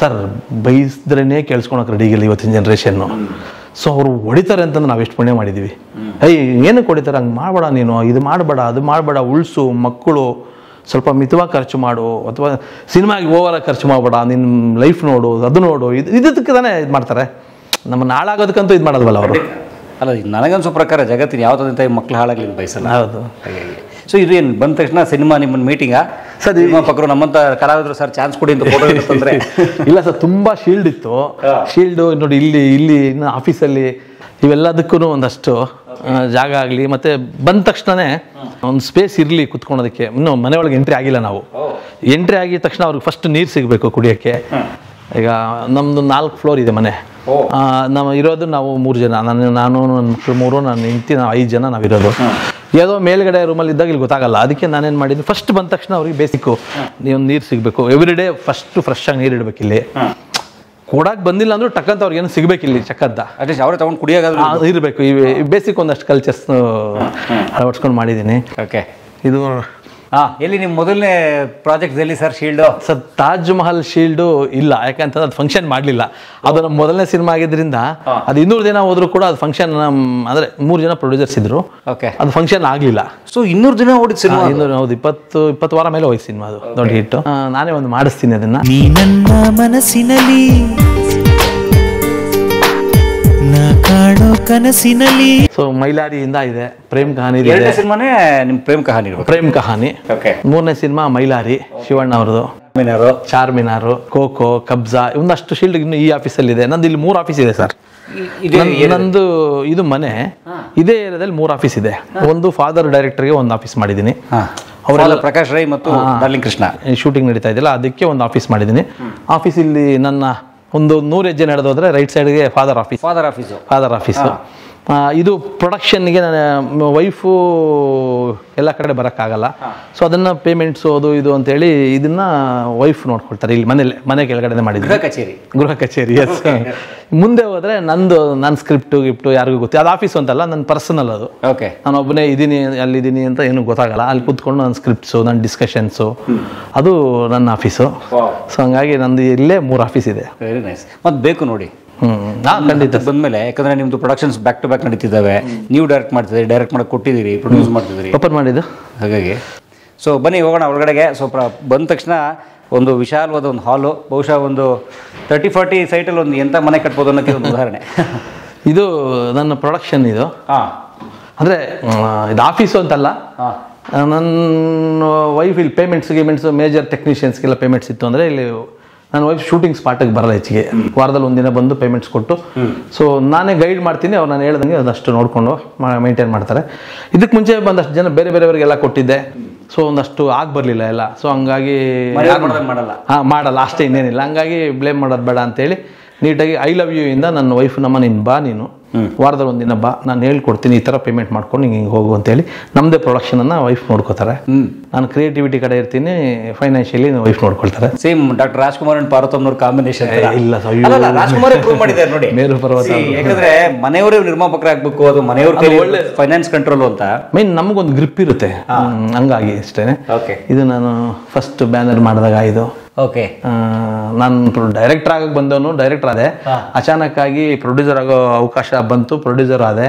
[SPEAKER 3] ಸರ್, ಬೈಸಿದ್ರೇ ಕೇಳಿಸ್ಕೊಳಕ್ಕೆ ರೆಡಿಗಿಲ್ಲ ಇವತ್ತಿನ ಜನ್ರೇಷನ್ನು. ಸೊ ಅವರು ಹೊಡಿತಾರೆ ಅಂತಂದ್ರೆ ನಾವು ಎಷ್ಟು ಪುಣ್ಯ ಮಾಡಿದ್ದೀವಿ. ಏನಕ್ಕೆ ಹೊಡಿತಾರೆ? ಹಂಗೆ ಮಾಡಬೇಡ ನೀನು, ಇದು ಮಾಡಬೇಡ, ಅದು ಮಾಡಬೇಡ, ಉಳಿಸು, ಮಕ್ಕಳು ಸ್ವಲ್ಪ ಮಿತವಾಗಿ ಖರ್ಚು ಮಾಡು, ಅಥವಾ ಸಿನಿಮಾಗೆ ಓವರಾಗಿ ಖರ್ಚು ಮಾಡಬೇಡ, ನಿನ್ನ ಲೈಫ್ ನೋಡು, ಅದು ನೋಡು, ಇದಕ್ಕೆ ತಾನೇ ಇದು ಮಾಡ್ತಾರೆ. ನಮ್ಮನ್ನು ಹಾಳಾಗೋದಕ್ಕಂತೂ ಇದು ಮಾಡಲ್ವಲ್ಲ ಅವರು.
[SPEAKER 2] ಅಲ್ಲ, ನನಗನ್ಸೋ ಪ್ರಕಾರ ಜಗತ್ತಿನ ಯಾವುದಂತ ಮಕ್ಳು ಹಾಳಾಗ್ಲಿ ಬಯಸಲ್ಲ.
[SPEAKER 3] ಹೌದು.
[SPEAKER 2] ಹಾಗಾಗಿ ಸೊ ಇದು ಏನು ಬಂದ ತಕ್ಷಣ ಸಿನಿಮಾ ನಿಮ್ಮನ್ನು ಮೀಟಿಂಗಾ ಸರ್? ನಿರ್ಮಾಪಕರು ನಮ್ಮಂತ ಕಲಾವಿದರು ಸರ್ ಚಾನ್ಸ್ ಕೊಡಿ ಅಂತ ಫೋಟೋ ತಂದ್ರೆ
[SPEAKER 3] ಇಲ್ಲ ಸರ್, ತುಂಬಾ ಶೀಲ್ಡ್ ಇತ್ತು. ಶೀಲ್ಡು ನೋಡಿ, ಇಲ್ಲಿ ಇನ್ನು ಆಫೀಸಲ್ಲಿ ಇವೆಲ್ಲದಕ್ಕೂ ಒಂದಷ್ಟು ಜಾಗ ಆಗಲಿ, ಮತ್ತೆ ಬಂದ ತಕ್ಷಣನೇ ಒಂದು ಸ್ಪೇಸ್ ಇರಲಿ ಕುತ್ಕೊಳೋದಕ್ಕೆ. ಇನ್ನು ಮನೆ ಒಳಗೆ ಎಂಟ್ರಿ ಆಗಿಲ್ಲ ನಾವು. ಎಂಟ್ರಿ ಆಗಿದ ತಕ್ಷಣ ಅವ್ರಿಗೆ ಫಸ್ಟ್ ನೀರು ಸಿಗಬೇಕು ಕುಡಿಯೋಕ್ಕೆ. ಈಗ ನಮ್ಮದು 4 ಫ್ಲೋರ್ ಇದೆ ಮನೆ. ನಾವು ಇರೋದು ನಾವು 3 ಜನ, ನಾನು ನನ್ನ ಮಕ್ಕಳು 3, ನನ್ನ ಹೆಂಡತಿ, ನಾವು 5 ಜನ ನಾವಿರೋದು. ಯಾವುದೋ ಮೇಲ್ಗಡೆ ರೂಮಲ್ಲಿ ಇದ್ದಾಗ ಇಲ್ಲಿ ಗೊತ್ತಾಗಲ್ಲ. ಅದಕ್ಕೆ ನಾನೇನು ಮಾಡಿದ್ದೀನಿ, ಫಸ್ಟ್ ಬಂದ ತಕ್ಷಣ ಅವ್ರಿಗೆ ಬೇಸಿಕ್ಕು ನೀವು ನೀರು ಸಿಗಬೇಕು. ಎವ್ರಿ ಡೇ ಫಸ್ಟು ಫ್ರೆಶ್ ಆಗಿ ನೀರು ಇಡಬೇಕು. ಇಲ್ಲಿ ಕೊಡಕ್ಕೆ ಬಂದಿಲ್ಲ ಅಂದ್ರೂ ಟಕ್ಕಂತ ಅವ್ರಿಗೇನು ಸಿಗಬೇಕು ಇಲ್ಲಿ ಚಕ್ಕದ್ದ.
[SPEAKER 2] ಅಟ್ಲೀಸ್ಟ್ ಅವರೇ ತೊಗೊಂಡು ಕುಡಿಯೋದು
[SPEAKER 3] ಇರಬೇಕು. ಬೇಸಿಕ್ ಒಂದಷ್ಟು ಕಲ್ಚರ್ಸ್ ಅಳವಡಿಸ್ಕೊಂಡು ಮಾಡಿದ್ದೀನಿ.
[SPEAKER 2] ಓಕೆ.
[SPEAKER 3] ಇದು
[SPEAKER 2] ಎಲ್ಲಿ ನಿಮ್ಮ ಮೊದಲನೇ ಪ್ರಾಜೆಕ್ಟ್ ಎಲ್ಲಿ sir? Shield
[SPEAKER 3] sir, Taj Mahal shield ಇಲ್ಲ, ಯಾಕಂತಂದ್ರೆ ಅದು ಫಂಕ್ಷನ್ ಮಾಡಲಿಲ್ಲ. ಅದು ನಮ್ಮ ಮೊದಲನೇ ಸಿನಿಮಾ ಆಗಿದ್ರಿಂದ ಅದು 200 ದಿನ ಹೋದ್ರು ಕೂಡ ಅದು ಫಂಕ್ಷನ್, ಅಂದರೆ 3 ಜನ ಪ್ರೊಡ್ಯೂಸರ್ಸ್ ಇದ್ರು.
[SPEAKER 2] ಓಕೆ.
[SPEAKER 3] ಅದು ಫಂಕ್ಷನ್ ಆಗಲಿಲ್ಲ.
[SPEAKER 2] ಸೊ 200 ದಿನ ಓಡಿದ ಸಿನಿಮಾ?
[SPEAKER 3] ಹೌದು, 20 ವಾರ ಮೇಲೆ ಹೋಯ್ತು ಸಿನಿಮಾ. ಅದು ದೊಡ್ಡ ಹಿಟ್ಟು. ನಾನೇ ಒಂದು ಮಾಡಿಸ್ತೀನಿ ಅದನ್ನ.
[SPEAKER 1] ನೀ ನನ್ನ ಮನಸ್ಸಿನಲ್ಲಿ ನಾ ಕಾಣೋ ಕನಸಿನಲ್ಲಿ.
[SPEAKER 3] ಸೊ ಮೈಲಾರಿಯಿಂದ ಇದೆ, ಪ್ರೇಮ್ ಕಹಾನಿ ಇದೆ.
[SPEAKER 2] ಎರಡನೇ ಸಿನಿಮಾನೇ ನಿಮ್ಮ ಪ್ರೇಮ್ ಕಹಾನಿ ಇರ್ಬೇಕು.
[SPEAKER 3] ಪ್ರೇಮ್ ಕಹಾನಿ.
[SPEAKER 2] ಓಕೆ.
[SPEAKER 3] 3ನೇ ಸಿನಿಮಾ ಮೈಲಾರಿ, ಶಿವಣ್ಣ ಅವ್ರದ್ದು. ಚಾರ್ಮಿನಾರು, ಕೋಕೋ, ಕಬ್ಜಾ, ಒಂದಷ್ಟು ಶೀಲ್ಡ್ ಇನ್ನು ಈ ಆಫೀಸಲ್ಲಿ ಇದೆ. ನಂದು ಇಲ್ಲಿ 3 ಆಫೀಸ್ ಇದೆ ಸರ್. ನಂದು ಇದು ಮನೆ, ಇದೇ ಏರಿಯಾದಲ್ಲಿ 3 ಆಫೀಸ್ ಇದೆ. ಒಂದು ಫಾದರ್ ಡೈರೆಕ್ಟರ್ಗೆ ಒಂದು ಆಫೀಸ್ ಮಾಡಿದ್ದೀನಿ.
[SPEAKER 2] ಅವರೆಲ್ಲ ಪ್ರಕಾಶ್ ರೈ ಮತ್ತು ಡಾರ್ಲಿಂಗ್ ಕೃಷ್ಣ
[SPEAKER 3] ಶೂಟಿಂಗ್ ನಡೀತಾ ಇದೆಯಲ್ಲ, ಅದಕ್ಕೆ ಒಂದು ಆಫೀಸ್ ಮಾಡಿದ್ದೀನಿ. ಆಫೀಸ್ ಇಲ್ಲಿ ನನ್ನ ಒಂದು 100 ಹೆಜ್ಜೆ ನಡೆದೋದ್ರೆ ರೈಟ್ ಸೈಡ್ಗೆ ಫಾದರ್ ಆಫೀಸು. ಇದು ಪ್ರೊಡಕ್ಷನ್ಗೆ ನನ್ನ ವೈಫು ಎಲ್ಲ ಕಡೆ ಬರೋಕ್ಕಾಗಲ್ಲ. ಸೊ ಅದನ್ನು ಪೇಮೆಂಟ್ಸು ಅದು ಇದು ಅಂತೇಳಿ ಇದನ್ನು ವೈಫ್ ನೋಡ್ಕೊಳ್ತಾರೆ. ಇಲ್ಲಿ ಮನೆ ಕೆಳಗಡೆ ಮಾಡಿದ್ದೀನಿ. ಗೃಹ ಕಚೇರಿ. ಎಸ್. ಮುಂದೆ ಹೋದರೆ ನನ್ನ ಸ್ಕ್ರಿಪ್ಟು ಗಿಫ್ಟು ಯಾರಿಗೂ ಗೊತ್ತಿಲ್ಲ. ಅದು ಆಫೀಸು ಅಂತಲ್ಲ, ನನ್ನ ಪರ್ಸನಲ್ ಅದು.
[SPEAKER 2] ಓಕೆ.
[SPEAKER 3] ನಾನು ಒಬ್ಬನೇ ಇದ್ದೀನಿ, ಅಲ್ಲಿದ್ದೀನಿ ಅಂತ ಏನೂ ಗೊತ್ತಾಗಲ್ಲ. ಅಲ್ಲಿ ಕೂತ್ಕೊಂಡು ನನ್ನ ಸ್ಕ್ರಿಪ್ಟ್ಸು, ನನ್ನ ಡಿಸ್ಕಷನ್ಸು, ಅದು ನನ್ನ ಆಫೀಸು. ಸೊ ಹಂಗಾಗಿ ನಂದು ಇಲ್ಲೇ 3 ಆಫೀಸ್ ಇದೆ.
[SPEAKER 2] Very nice. ಮತ್ತು ಬೇಕು ನೋಡಿ
[SPEAKER 3] ಖಂಡಿತ
[SPEAKER 2] ಬಂದ್ಮೇಲೆ, ಯಾಕಂದ್ರೆ ನಿಮ್ದು ಪ್ರೊಡಕ್ಷನ್ಸ್ ಬ್ಯಾಕ್ ಟು ಬ್ಯಾಕ್ ನಡೀತಿದ್ದಾವೆ. ನೀವು ಡೈರೆಕ್ಟ್ ಮಾಡ್ತಿದ್ದೀರಿ, ಡೈರೆಕ್ಟ್ ಮಾಡಕ್ಕೆ ಕೊಟ್ಟಿದ್ದೀರಿ, ಪ್ರೊಡ್ಯೂಸ್ ಮಾಡ್ತಿದ್ದೀರಿ,
[SPEAKER 3] ಓಪನ್ ಮಾಡಿದ್ದು.
[SPEAKER 2] ಹಾಗಾಗಿ ಸೊ ಬನ್ನಿ ಹೋಗೋಣ ಒಳಗಡೆಗೆ. ಸೊ ಬಂದ ತಕ್ಷಣ ಒಂದು ವಿಶಾಲವಾದ ಒಂದು ಹಾಲು, ಬಹುಶಃ ಒಂದು 30-40 ಸೈಟಲ್ಲಿ ಒಂದು ಎಂಥ ಮನೆ ಕಟ್ಬೋದು ಅನ್ನೋಕ್ಕೆ ಒಂದು ಉದಾಹರಣೆ.
[SPEAKER 3] ಇದು ನನ್ನ ಪ್ರೊಡಕ್ಷನ್. ಇದು ಅಂದರೆ ಇದು ಆಫೀಸು ಅಂತಲ್ಲ. ನನ್ನ ವೈಫ್ ಇಲ್ಲಿ ಪೇಮೆಂಟ್ಸು ಮೇಜರ್ ಟೆಕ್ನಿಷಿಯನ್ಸ್ಗೆಲ್ಲ ಪೇಮೆಂಟ್ಸ್ ಇತ್ತು ಅಂದರೆ ಇಲ್ಲಿ ನನ್ನ ವೈಫ್ ಶೂಟಿಂಗ್ ಸ್ಪಾಟಿಗೆ ಬರಲ್ಲ ಹೆಚ್ಚಿಗೆ. ವಾರದಲ್ಲಿ 1 ದಿನ ಬಂದು ಪೇಮೆಂಟ್ಸ್ ಕೊಟ್ಟು, ಸೊ ನಾನೇ ಗೈಡ್ ಮಾಡ್ತೀನಿ. ಅವ್ರು ನಾನು ಹೇಳ್ದಂಗೆ ಅದಷ್ಟು ನೋಡಿಕೊಂಡು ಮೇಂಟೈನ್ ಮಾಡ್ತಾರೆ. ಇದಕ್ಕೆ ಮುಂಚೆ ಒಂದಷ್ಟು ಜನ ಬೇರೆಯವರಿಗೆಲ್ಲ ಕೊಟ್ಟಿದ್ದೆ. ಸೊ ಒಂದಷ್ಟು ಬರಲಿಲ್ಲ ಎಲ್ಲ. ಸೊ ಹಂಗಾಗಿ ಮಾಡಲ್ಲ ಅಷ್ಟೇ, ಇನ್ನೇನಿಲ್ಲ. ಹಂಗಾಗಿ ಬ್ಲೇಮ್ ಮಾಡೋದು ಬೇಡ ಅಂತೇಳಿ ನೀಟಾಗಿ ಐ ಲವ್ ಯು ಇಂದ ನನ್ನ ವೈಫ್ ನೀನು ಬಾ, ನೀನು ವಾರದಲ್ಲಿ 1 ದಿನ ಬಾ, ನಾನು ಹೇಳ್ಕೊಡ್ತೀನಿ, ಈ ಥರ ಪೇಮೆಂಟ್ ಮಾಡ್ಕೊಂಡು ಹಿಂಗೆ ಹೋಗು ಅಂತೇಳಿ ನಮ್ಮದೇ ಪ್ರೊಡಕ್ಷನನ್ನು ವೈಫ್ ನೋಡ್ಕೋತಾರೆ. ನಾನು ಕ್ರಿಯೇಟಿವಿಟಿ ಕಡೆ ಇರ್ತೀನಿ, ಫೈನಾನ್ಷಿಯಲಿ ವೈಫ್ ನೋಡ್ಕೊಳ್ತಾರೆ.
[SPEAKER 2] ಸೇಮ್ ಡಾಕ್ಟರ್ ರಾಜ್ಕುಮಾರ್ ಅಂಡ್ ಪಾರ್ವತಮ್ಮನವ್ರ ಕಾಂಬಿನೇಷನ್
[SPEAKER 3] ಇಲ್ಲ
[SPEAKER 2] ರಾಜ್ಕುಮಾರ್ ಪ್ರೂವ್ ಮಾಡಿದ್ದಾರೆ ನೋಡಿ.
[SPEAKER 3] ಮೇರು ಪರ್ವತ.
[SPEAKER 2] ಯಾಕಂದ್ರೆ ಮನೆಯವರೇ ನಿರ್ಮಾಪಕರಾಗಬೇಕು, ಅದು ಮನೆಯವ್ರ ಒಳ್ಳೆ ಫೈನಾನ್ಸ್ ಕಂಟ್ರೋಲ್ ಅಂತ ಮೇನ್
[SPEAKER 3] ನಮಗೊಂದು ಗ್ರಿಪ್ ಇರುತ್ತೆ. ಹಂಗಾಗಿ ಅಷ್ಟೇ. ಇದು ನಾನು ಫಸ್ಟ್ ಬ್ಯಾನರ್ ಮಾಡಿದಾಗ ಇದು.
[SPEAKER 2] ಓಕೆ.
[SPEAKER 3] ನಾನು ಡೈರೆಕ್ಟರ್ ಆಗಕ್ಕೆ ಬಂದವನು, ಡೈರೆಕ್ಟರ್ ಆದೆ. ಅಚಾನಕ್ ಆಗಿ ಪ್ರೊಡ್ಯೂಸರ್ ಆಗೋ ಅವಕಾಶ ಬಂತು, ಪ್ರೊಡ್ಯೂಸರ್ ಆದೆ.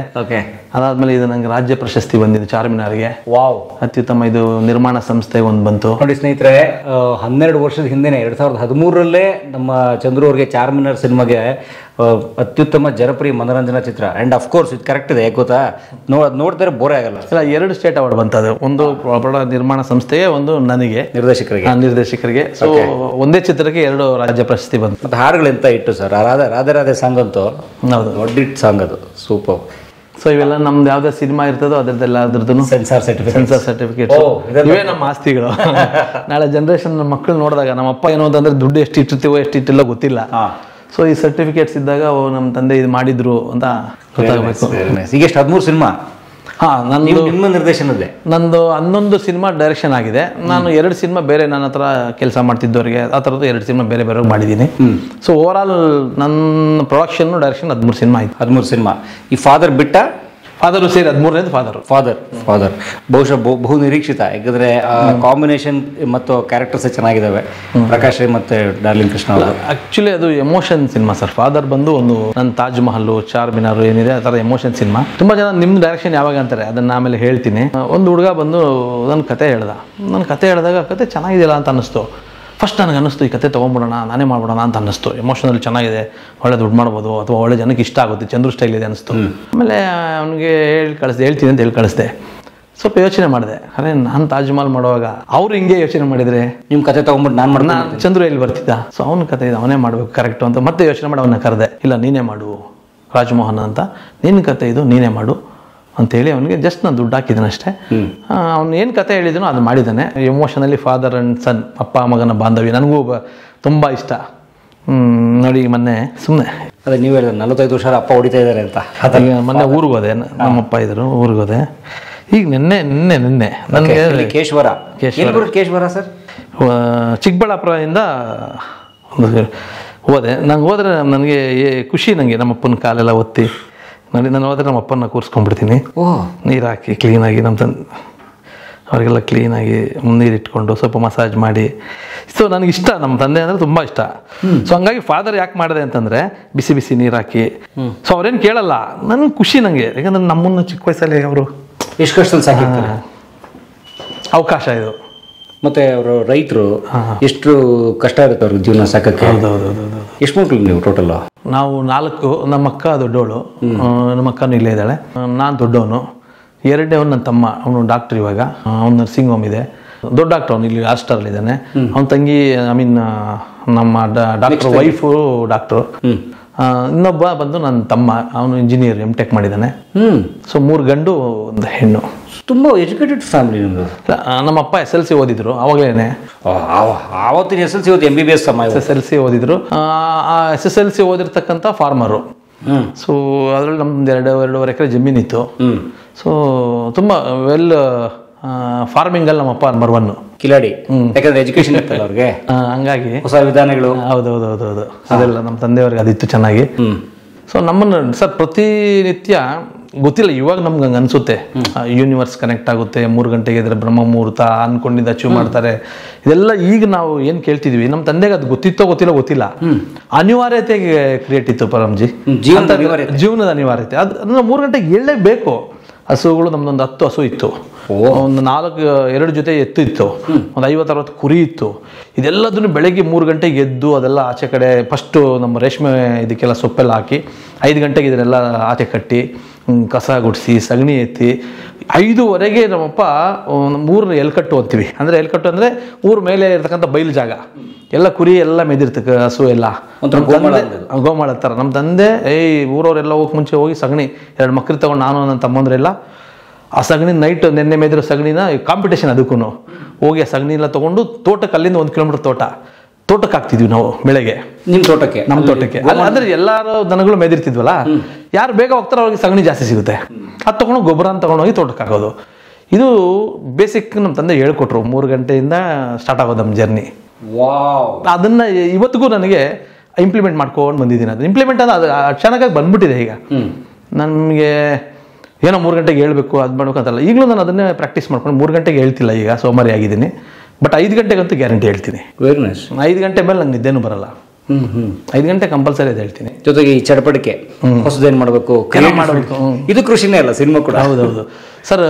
[SPEAKER 3] ಅದಾದ್ಮೇಲೆ ಇದು ನಂಗೆ ರಾಜ್ಯ ಪ್ರಶಸ್ತಿ ಬಂದಿದ್ದು ಚಾರ್ಮಿನಾರ್ಗೆ.
[SPEAKER 2] ವಾವ್,
[SPEAKER 3] ಅತ್ಯುತ್ತಮ ಇದು ನಿರ್ಮಾಣ ಸಂಸ್ಥೆ ಒಂದು ಬಂತು
[SPEAKER 2] ನೋಡಿ ಸ್ನೇಹಿತರೆ. 12 ವರ್ಷದ ಹಿಂದೆನೆ 2013ರಲ್ಲೇ ನಮ್ಮ ಚಂದ್ರು ಅವ್ರಿಗೆ ಚಾರ್ಮಿನಾರ್ ಸಿನಿಮಾಗೆ ಅತ್ಯುತ್ತಮ ಜನಪ್ರಿಯ ಮನೋರಂಜನಾ ಚಿತ್ರ. ಅಂಡ್ ಅಫ್ ಕೋರ್ಸ್ ಇದು ಕರೆಕ್ಟ್ ಇದೆ, ಗೊತ್ತಾ? ನೋಡ್ತಾರೆ ಬೋರೇ ಆಗಲ್ಲ.
[SPEAKER 3] 2 ಸ್ಟೇಟ್ ಅವಾರ್ಡ್ ಬಂತದು. ಒಂದು ನಿರ್ಮಾಣ ಸಂಸ್ಥೆಗೆ, ಒಂದು ನನಗೆ ನಿರ್ದೇಶಕರಿಗೆ. ಸೊ ಒಂದೇ ಚಿತ್ರಕ್ಕೆ 2 ರಾಜ್ಯ ಪ್ರಶಸ್ತಿ ಬಂತು.
[SPEAKER 2] ಮತ್ತು ಹಾಡುಗಳೆಂತ ಇಟ್ಟು ಸರ್, ರಾಧೆ ರಾಧೆ ಸಾಂಗ್ ಅಂತೂ ಹೌದು, ದೊಡ್ಡ ಹಿಟ್ ಸಾಂಗ್ ಅದು, ಸೂಪರ್.
[SPEAKER 3] ಸೊ ಇವೆಲ್ಲ ನಮ್ದು ಯಾವ್ದೇ ಸಿನಿಮಾ ಇರ್ತದೋ ಅದರದ್ದೆಲ್ಲ ಅದ್ರದ್ದು
[SPEAKER 2] ಸೆನ್ಸಾರ್ ಸರ್ಟಿಫಿಕೇಟ್
[SPEAKER 3] ಇವೇ ನಮ್ಮ ಆಸ್ತಿಗಳು. ನಾಳೆ ಜನರೇಷನ್ ಮಕ್ಕಳು ನೋಡಿದಾಗ ನಮ್ಮ ಅಪ್ಪ ಏನು ಅಂತಂದ್ರೆ ದುಡ್ಡು ಎಷ್ಟು ಇಟ್ಟಿರ್ತೀವೋ ಎಷ್ಟು ಇಟ್ಟಿಲ್ಲ ಗೊತ್ತಿಲ್ಲ. ಸೊ ಈ ಸರ್ಟಿಫಿಕೇಟ್ಸ್ ಇದ್ದಾಗ ನಮ್ಮ ತಂದೆ ಇದು ಮಾಡಿದ್ರು ಅಂತ ಗೊತ್ತಾಗಬೇಕು.
[SPEAKER 2] ಈಗ ಎಷ್ಟು 13 ಸಿನಿಮಾ? ನಿಮ್ಮ ನಿರ್ದೇಶನದೇ ನಂದು
[SPEAKER 3] 11 ಸಿನಿಮಾ ಡೈರೆಕ್ಷನ್ ಆಗಿದೆ. ನಾನು 2 ಸಿನಿಮಾ ಬೇರೆ ನನ್ನ ಹತ್ರ ಕೆಲಸ ಮಾಡ್ತಿದ್ದವ್ರಿಗೆ ಆ ಥರದ್ದು 2 ಸಿನಿಮಾ ಬೇರೆ ಮಾಡಿದ್ದೀನಿ. ಸೊ ಓವರ್ ಆಲ್ ನನ್ನ ಪ್ರೊಡಕ್ಷನ್ ಡೈರೆಕ್ಷನ್ 13 ಸಿನಿಮಾ ಆಯ್ತು.
[SPEAKER 2] 13 ಸಿನಿಮಾ. ಈ ಫಾದರ್ ಬಿಟ್ಟ
[SPEAKER 3] ಫಾದರು ಸೇರಿ 13ನೇದು ಫಾದರ್
[SPEAKER 2] ಬಹುಶಃ ಬಹು ನಿರೀಕ್ಷಿತ. ಯಾಕಂದ್ರೆ ಕಾಂಬಿನೇಷನ್ ಮತ್ತು ಕ್ಯಾರೆಕ್ಟರ್ಸ್ ಚೆನ್ನಾಗಿದ್ದಾವೆ, ಪ್ರಕಾಶ್ ರೈ ಮತ್ತೆ ಡಾರ್ಲಿಂಗ್ ಕೃಷ್ಣ ಅವರು.
[SPEAKER 3] ಆಕ್ಚುಲಿ ಅದು ಎಮೋಷನ್ ಸಿನಿಮಾ ಸರ್. ಫಾದರ್ ಬಂದು ಒಂದು ನನ್ನ ತಾಜ್ ಮಹಲ್, ಚಾರ್ಮಿನಾರ್ ಏನಿದೆ ಆ ಥರ ಎಮೋಷನ್ ಸಿನಿಮಾ. ತುಂಬಾ ಜನ ನಿಮ್ದು ಡೈರೆಕ್ಷನ್ ಯಾವಾಗ ಅಂತಾರೆ, ಅದನ್ನ ಆಮೇಲೆ ಹೇಳ್ತೀನಿ. ಒಂದು ಹುಡುಗ ಬಂದು ನನ್ನ ಕತೆ ಹೇಳ್ದ. ನನ್ನ ಕತೆ ಹೇಳಿದಾಗ ಕತೆ ಚೆನ್ನಾಗಿದೆಯಲ್ಲ ಅಂತ ಅನ್ನಿಸ್ತು. ಫಸ್ಟ್ ನನಗೆ ಅನ್ನಿಸ್ತು ಈ ಕತೆ ತೊಗೊಂಬಿಡೋಣ, ನಾನೇ ಮಾಡ್ಬಿಡೋಣ ಅಂತ ಅನ್ನಿಸ್ತು. ಎಮೋಷನಲ್ ಚೆನ್ನಾಗಿದೆ, ಒಳ್ಳೆ ದುಡ್ಡು ಮಾಡ್ಬೋದು, ಅಥವಾ ಒಳ್ಳೆ ಜನಕ್ಕೆ ಇಷ್ಟ ಆಗುತ್ತೆ, ಚಂದ್ರು ಸ್ಟೈಲ್ ಇದೆ ಅನಿಸ್ತು. ಆಮೇಲೆ ಅವನಿಗೆ ಹೇಳ್ತೀನಿ ಅಂತ ಹೇಳಿ ಕಳಿಸ್ದೆ. ಸ್ವಲ್ಪ ಯೋಚನೆ ಮಾಡಿದೆ, ಅರೆ ನಾನು ತಾಜ್ ಮಹಲ್ ಮಾಡುವಾಗ ಅವ್ರು ಹಿಂಗೆ ಯೋಚನೆ ಮಾಡಿದರೆ
[SPEAKER 2] ನಿಮ್ಮ ಕತೆ ತೊಗೊಂಬಿಟ್ಟು ನಾನು
[SPEAKER 3] ಚಂದ್ರು ಎಲ್ಲಿ ಬರ್ತಿದ್ದ, ಸೊ ಅವನ ಕತೆ ಇದೆ, ಅವನೇ ಮಾಡಬೇಕು ಕರೆಕ್ಟು ಅಂತ ಮತ್ತೆ ಯೋಚನೆ ಮಾಡಿ ಅವನ್ನ ಕರೆದೆ. ಇಲ್ಲ ನೀನೇ ಮಾಡು ರಾಜಮೋಹನ್ ಅಂತ, ನಿನ್ನ ಕತೆ ಇದು ನೀನೇ ಮಾಡು ಅಂತೇಳಿ ಅವನಿಗೆ ಜಸ್ಟ್ ನಾನು ದುಡ್ಡು ಹಾಕಿದ್ದಾನೆ ಅಷ್ಟೇ. ಅವ್ನು ಏನು ಕತೆ ಹೇಳಿದನೋ ಅದು ಮಾಡಿದ್ದಾನೆ. ಎಮೋಷನಲಿ ಫಾದರ್ ಆ್ಯಂಡ್ ಸನ್, ಅಪ್ಪ ಮಗನ ಬಾಂಧವ್ಯ ನನಗೂ ತುಂಬ ಇಷ್ಟ. ನೋಡಿ ಮೊನ್ನೆ ಸುಮ್ಮನೆ
[SPEAKER 2] ಅದೇ ನೀವು ಹೇಳಿದ್ರೆ 45 ವರ್ಷ ಅಪ್ಪ ಹೊಡಿತಾ ಇದ್ದಾರೆ ಅಂತ.
[SPEAKER 3] ಈಗ ಮೊನ್ನೆ ಊರಿಗೆ ಹೋದೆ, ನಮ್ಮಪ್ಪ ಇದ್ರು ಊರಿಗೆ ಹೋದೆ. ಈಗ ನಿನ್ನೆ ನನಗೆ
[SPEAKER 2] ಕೇಶವರ ಸರ್
[SPEAKER 3] ಚಿಕ್ಕಬಳ್ಳಾಪುರದಿಂದ ಹೋದೆ. ನಂಗೆ ಹೋದ್ರೆ ನನಗೆ ಖುಷಿ, ನನಗೆ ನಮ್ಮಪ್ಪನ ಕಾಲೆಲ್ಲ ಒತ್ತಿ ನಾನು ಹೋದ್ರೆ ನಮ್ಮ ಅಪ್ಪನ ಕೂರಿಸ್ಕೊಂಡ್ಬಿಡ್ತೀನಿ. ನೀರು ಹಾಕಿ ಕ್ಲೀನಾಗಿ ನಮ್ಮ ಅವರಿಗೆಲ್ಲ ಕ್ಲೀನಾಗಿ ನೀರು ಇಟ್ಕೊಂಡು ಸ್ವಲ್ಪ ಮಸಾಜ್ ಮಾಡಿ. ಸೊ ನನಗಿಷ್ಟ, ನಮ್ಮ ತಂದೆ ಅಂದರೆ ತುಂಬ ಇಷ್ಟ. ಸೊ ಹಂಗಾಗಿ ಫಾದರ್ ಯಾಕೆ ಮಾಡಿದೆ ಅಂತಂದರೆ ಬಿಸಿ ಬಿಸಿ ನೀರು ಹಾಕಿ, ಸೊ ಅವ್ರೇನು ಕೇಳಲ್ಲ, ನನಗೆ ಖುಷಿ ನನಗೆ. ಯಾಕಂದ್ರೆ ನಮ್ಮನ್ನು ಚಿಕ್ಕ ವಯಸ್ಸಲ್ಲಿ ಅವರು
[SPEAKER 2] ಎಷ್ಟು ಕಷ್ಟದಲ್ಲಿ ಸಾಕಿರ್ತಾರೆ,
[SPEAKER 3] ಅವಕಾಶ ಇದು.
[SPEAKER 2] ಮತ್ತು ಅವರು ರೈತರು ಎಷ್ಟು ಕಷ್ಟ ಇರುತ್ತೆ ಅವ್ರಿಗೆ ಜೀವನ ಸಾಕಕ್ಕೆ. ಎಷ್ಟು ಮಕ್ಕಳು ನೀವು ಟೋಟಲ್?
[SPEAKER 3] ನಾವು 4, ನಮ್ಮ ಅಕ್ಕ ದೊಡ್ಡವಳು, ನಮ್ಮ ಅಕ್ಕನೂ ಇಲ್ಲೇ ಇದ್ದಾಳೆ, ನಾನು ದೊಡ್ಡವನು. ಎರಡನೇವನು ನನ್ನ ತಮ್ಮ, ಅವನು ಡಾಕ್ಟ್ರ್, ಇವಾಗ ಅವ್ನು ನರ್ಸಿಂಗ್ ಹೋಮ್ ಇದೆ, ದೊಡ್ಡ ಡಾಕ್ಟ್ರ್, ಅವನು ಇಲ್ಲಿ ಹಾಸ್ಟೆಲ್ ಇದ್ದಾನೆ. ಅವನ ತಂಗಿ ನಮ್ಮ ಡಾಕ್ಟ್ರ್ ವೈಫು ಡಾಕ್ಟ್ರು. ಇನ್ನೊಬ್ಬ ಬಂದು ನನ್ನ ತಮ್ಮ, ಅವನು ಇಂಜಿನಿಯರ್ M.Tech ಮಾಡಿದ್ದಾನೆ. ಸೊ 3 ಗಂಡು 1 ಹೆಣ್ಣು.
[SPEAKER 2] ತುಂಬ ಎಜುಕೇಟೆಡ್ ಫ್ಯಾಮಿಲಿ ನಿಮ್ಮದು.
[SPEAKER 3] ನಮ್ಮಪ್ಪ SLC ಓದಿದ್ರು ಅವಾಗಲೇ.
[SPEAKER 2] ಆವತ್ತಿನ SLC ಓದಿ MBBS
[SPEAKER 3] SLC ಓದಿದ್ರು. SSLC ಓದಿರ್ತಕ್ಕಂಥ ಫಾರ್ಮರು. ಸೊ ಅದರಲ್ಲಿ ನಮ್ದು 2.5 ಎಕರೆ ಜಮೀನಿತ್ತು. ಸೊ ತುಂಬ ವೆಲ್ ಫಾರ್ಮಿಂಗಲ್ಲಿ ನಮ್ಮಪ್ಪ ನಂಬರ್ 1
[SPEAKER 2] ಕಿಲಾಡಿ. ಯಾಕಂದ್ರೆ ಎಜುಕೇಶನ್ ಇತ್ತಲ್ಲ ಅವ್ರಿಗೆ, ಹಂಗಾಗಿ ಹೊಸ ವಿಧಾನಗಳು.
[SPEAKER 3] ಹೌದೌದು ಅದೆಲ್ಲ ನಮ್ಮ ತಂದೆಯವ್ರಿಗೆ ಅದಿತ್ತು ಚೆನ್ನಾಗಿ. ಸೊ ನಮ್ಮನ್ನು ಸರ್ ಪ್ರತಿನಿತ್ಯ ಗೊತ್ತಿಲ್ಲ, ಇವಾಗ ನಮ್ಗೆ ಹಂಗೆ ಅನಿಸುತ್ತೆ, ಯೂನಿವರ್ಸ್ ಕನೆಕ್ಟ್ ಆಗುತ್ತೆ, 3 ಗಂಟೆಗೆ ಇದ್ರೆ ಬ್ರಹ್ಮ ಮುಹೂರ್ತ ಅನ್ಕೊಂಡಿದ್ದು ಅಚೀವ್ ಮಾಡ್ತಾರೆ. ಇದೆಲ್ಲ ಈಗ ನಾವು ಏನು ಕೇಳ್ತಿದ್ವಿ, ನಮ್ಮ ತಂದೆಗೆ ಅದು ಗೊತ್ತಿತ್ತೋ ಗೊತ್ತಿಲ್ಲ, ಅನಿವಾರ್ಯತೆಗೆ ಕ್ರಿಯೇಟ್ ಇತ್ತು ಪರಮ್ಜಿ, ಜೀವನದ ಅನಿವಾರ್ಯತೆ. ಅದನ್ನ 3 ಗಂಟೆಗೆ ಹೇಳಲೇಬೇಕು. ಹಸುಗಳು ನಮ್ದೊಂದು 10 ಹಸು ಇತ್ತು, ಒಂದು 2 ಜೊತೆ ಎತ್ತು ಇತ್ತು, ಒಂದು 50-60 ಕುರಿ ಇತ್ತು. ಇದೆಲ್ಲದನ್ನು ಬೆಳಗ್ಗೆ 3 ಗಂಟೆಗೆ ಎದ್ದು ಅದೆಲ್ಲ ಆಚೆ ಕಡೆ ಫಸ್ಟು ನಮ್ಮ ರೇಷ್ಮೆ ಇದಕ್ಕೆಲ್ಲ ಸೊಪ್ಪೆಲ್ಲ ಹಾಕಿ 5 ಗಂಟೆಗೆ ಇದನ್ನೆಲ್ಲ ಆಚೆ ಕಟ್ಟಿ ಕಸ ಗುಡಿಸಿ ಸಗಣಿ ಎತ್ತಿ 5:15 ನಮ್ಮಪ್ಪ ಊರನ್ನ ಎಲ್ಕಟ್ಟು ಅಂತೀವಿ. ಅಂದರೆ ಎಲ್ಕಟ್ಟು ಅಂದರೆ ಊರ ಮೇಲೆ ಇರ್ತಕ್ಕಂಥ ಬಯಲು ಜಾಗ, ಎಲ್ಲ ಕುರಿ ಎಲ್ಲ ಮೆದಿರ್ತಕ್ಕ ಹಸು ಎಲ್ಲ ಗೋಮಾಳ ಥರ. ನಮ್ಮ ತಂದೆ ಊರವರೆಲ್ಲ ಹೋಗಿ ಮುಂಚೆ ಹೋಗಿ ಸಗಣಿ 2 ಮಕ್ಕಳು ತಗೊಂಡು ನಾನು ನನ್ನ ತಮ್ಮಂದ್ರೆಲ್ಲ ಆ ಸಗಣಿ ನೈಟ್ ನೆನ್ನೆ ಮೇದಿರೋ ಸಗಣಿನ ಕಾಂಪಿಟೇಷನ್ ಅದಕ್ಕೂ ಹೋಗಿ ಆ ಸಗಣಿ ಎಲ್ಲ ತೊಗೊಂಡು ತೋಟಕ್ಕೆ, ಅಲ್ಲಿಂದ 1 ಕಿಲೋಮೀಟರ್ ತೋಟಕ್ಕೆ ಹಾಕ್ತಿದ್ವಿ ನಾವು ಬೆಳಗ್ಗೆ.
[SPEAKER 2] ನಿಮ್ಮ ತೋಟಕ್ಕೆ?
[SPEAKER 3] ನಮ್ಮ ತೋಟಕ್ಕೆ. ಅಂದರೆ ಎಲ್ಲರೂ ದನಗಳು ಮೇದಿರ್ತಿದ್ವಲ್ಲ, ಯಾರು ಬೇಗ ಹೋಗ್ತಾರೋ ಅವ್ರಿಗೆ ಸಗಣಿ ಜಾಸ್ತಿ ಸಿಗುತ್ತೆ, ಅದು ತೊಗೊಂಡು ಗೊಬ್ಬರ ಅಂತ ತೊಗೊಂಡೋಗಿ ತೋಟಕ್ಕೆ ಹಾಕೋದು. ಇದು ಬೇಸಿಕ್ ನಮ್ಮ ತಂದೆ ಹೇಳ್ಕೊಟ್ರು. 3 ಗಂಟೆಯಿಂದ ಸ್ಟಾರ್ಟ್ ಆಗೋದು ನಮ್ಮ ಜರ್ನಿ. ಅದನ್ನು ಇವತ್ತಿಗೂ ನನಗೆ ಇಂಪ್ಲಿಮೆಂಟ್ ಮಾಡ್ಕೊಂಡು ಬಂದಿದ್ದೀನಿ. ಅದು ಇಂಪ್ಲಿಮೆಂಟ್ ಅಂದ್ರೆ ಅದು ಚೆನ್ನಾಗಿ ಬಂದ್ಬಿಟ್ಟಿದೆ. ಈಗ ನಮಗೆ ಏನೋ 3 ಗಂಟೆಗೆ ಹೇಳ್ಬೇಕು, ಅದು ಮಾಡ್ಬೇಕು ಅಂತಲ್ಲ, ಈಗಲೂ ನಾನು ಅದನ್ನೇ ಪ್ರಾಕ್ಟೀಸ್ ಮಾಡ್ಕೊಂಡು 3 ಗಂಟೆಗೆ ಹೇಳ್ತಿಲ್ಲ, ಈಗ ಸೋಮಾರಿ ಆಗಿದ್ದೀನಿ. ಬಟ್ 5 ಗಂಟೆಗಂತೂ ಗ್ಯಾರಂಟಿ ಹೇಳ್ತೀನಿ.
[SPEAKER 2] Very nice.
[SPEAKER 3] 5 ಗಂಟೆ ಮೇಲೆ ನಂಗೆ ನಿದ್ದೆನೂ ಬರಲ್ಲ. 5 ಗಂಟೆ ಕಂಪಲ್ಸರಿ ಅದು ಹೇಳ್ತೀನಿ.
[SPEAKER 2] ಜೊತೆಗೆ ಈ ಚಟಪಟಿಕೆ ಹೊಸದೇನು ಮಾಡಬೇಕು, ಇದು ಕೃಷಿನೇ ಅಲ್ಲ ಸಿನಿಮಾ ಕೂಡ.
[SPEAKER 3] ಹೌದೌದು ಸರ್,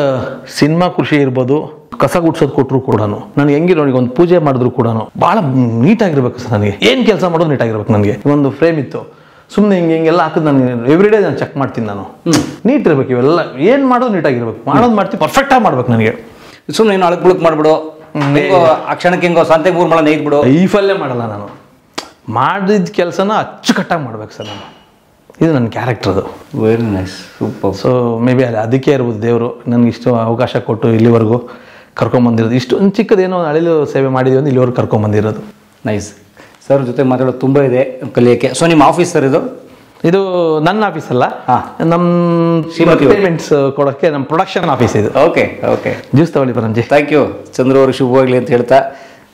[SPEAKER 3] ಸಿನಿಮಾ ಕೃಷಿ ಇರ್ಬೋದು, ಕಸ ಗುಡ್ಸೋದು ಕೊಟ್ಟರು ಕೂಡ ನನಗೆ ಹೆಂಗೆ ನೋಡಿ, ಒಂದು ಪೂಜೆ ಮಾಡಿದ್ರು ಕೂಡ ಭಾಳ ನೀಟಾಗಿರ್ಬೇಕು ಸರ್. ನನಗೆ ಏನು ಕೆಲಸ ಮಾಡೋದು ನೀಟಾಗಿರ್ಬೇಕು. ನನಗೆ ಒಂದು ಫ್ರೇಮ್ ಇತ್ತು, ಸುಮ್ಮನೆ ಹಿಂಗೆಲ್ಲ ಹಾಕಿದ್ ನನಗೆ ಎವ್ರಿಡೇ ನಾನು ಚೆಕ್ ಮಾಡ್ತೀನಿ. ನಾನು ನೀಟ್ ಇರ್ಬೇಕು, ಇವೆಲ್ಲ ಏನು ಮಾಡೋದು ನೀಟಾಗಿರ್ಬೇಕು, ಮಾಡ್ತೀವಿ ಪರ್ಫೆಕ್ಟಾಗಿ ಮಾಡ್ಬೇಕು. ನನಗೆ
[SPEAKER 2] ಸುಮ್ಮನೆ ಏನು ಅಳಕ್ ಬುಳಕ್ ಮಾಡ್ಬಿಡು, ಆ ಕ್ಷಣಕ್ಕೆ ಹೆಂಗೋ ಸಂತೆಗೆ 3 ಮೊಳ ನೇಯ್ದು ಬಿಡು,
[SPEAKER 3] ಲೈಫಲ್ಲೇ ಮಾಡಲ್ಲ. ನಾನು ಮಾಡಿದ ಕೆಲಸನ ಅಚ್ಚುಕಟ್ಟಾಗಿ ಮಾಡ್ಬೇಕು ಸರ್. ನಾನು ಇದು ನನ್ನ ಕ್ಯಾರೆಕ್ಟರ್. ಅದು
[SPEAKER 2] very nice, super.
[SPEAKER 3] So may be ಅದಕ್ಕೆ ಇರ್ಬೋದು ದೇವರು ನನಗೆ ಇಷ್ಟು ಅವಕಾಶ ಕೊಟ್ಟು ಇಲ್ಲಿವರೆಗೂ ಕರ್ಕೊಂಬಂದಿರೋದು. ಇಷ್ಟು ಒಂದು ಚಿಕ್ಕದೇನೋ ಅಳಿಲು ಸೇವೆ ಮಾಡಿದ್ವಿ ಅಂತ ಇಲ್ಲಿವರೆಗೂ ಕರ್ಕೊಂಬಂದಿರೋದು.
[SPEAKER 2] ನೈಸ್. ಸರ್ ಜೊತೆ ಮಾತಾಡೋದು ತುಂಬ ಇದೆ ಕಲಿಯೋಕ್ಕೆ. ಸೊ ನಿಮ್ಮ ಆಫೀಸ್ ಸರ್
[SPEAKER 3] ಇದು ನನ್ನ ಆಫೀಸ್ ಅಲ್ಲ, ನಮ್ಮ ಪೇಮೆಂಟ್ಸ್ ಕೊಡೋಕ್ಕೆ ನಮ್ಮ ಪ್ರೊಡಕ್ಷನ್ ಆಫೀಸ್ ಇದು.
[SPEAKER 2] Okay okay.
[SPEAKER 3] ಜ್ಯೂಸ್ ತಗೊಳ್ಳಿ ಪರಂಜಿ.
[SPEAKER 2] Thank you. ಚಂದ್ರು ಅವ್ರಿಗೆ ಶುಭವಾಗಲಿ ಅಂತ ಹೇಳ್ತಾ,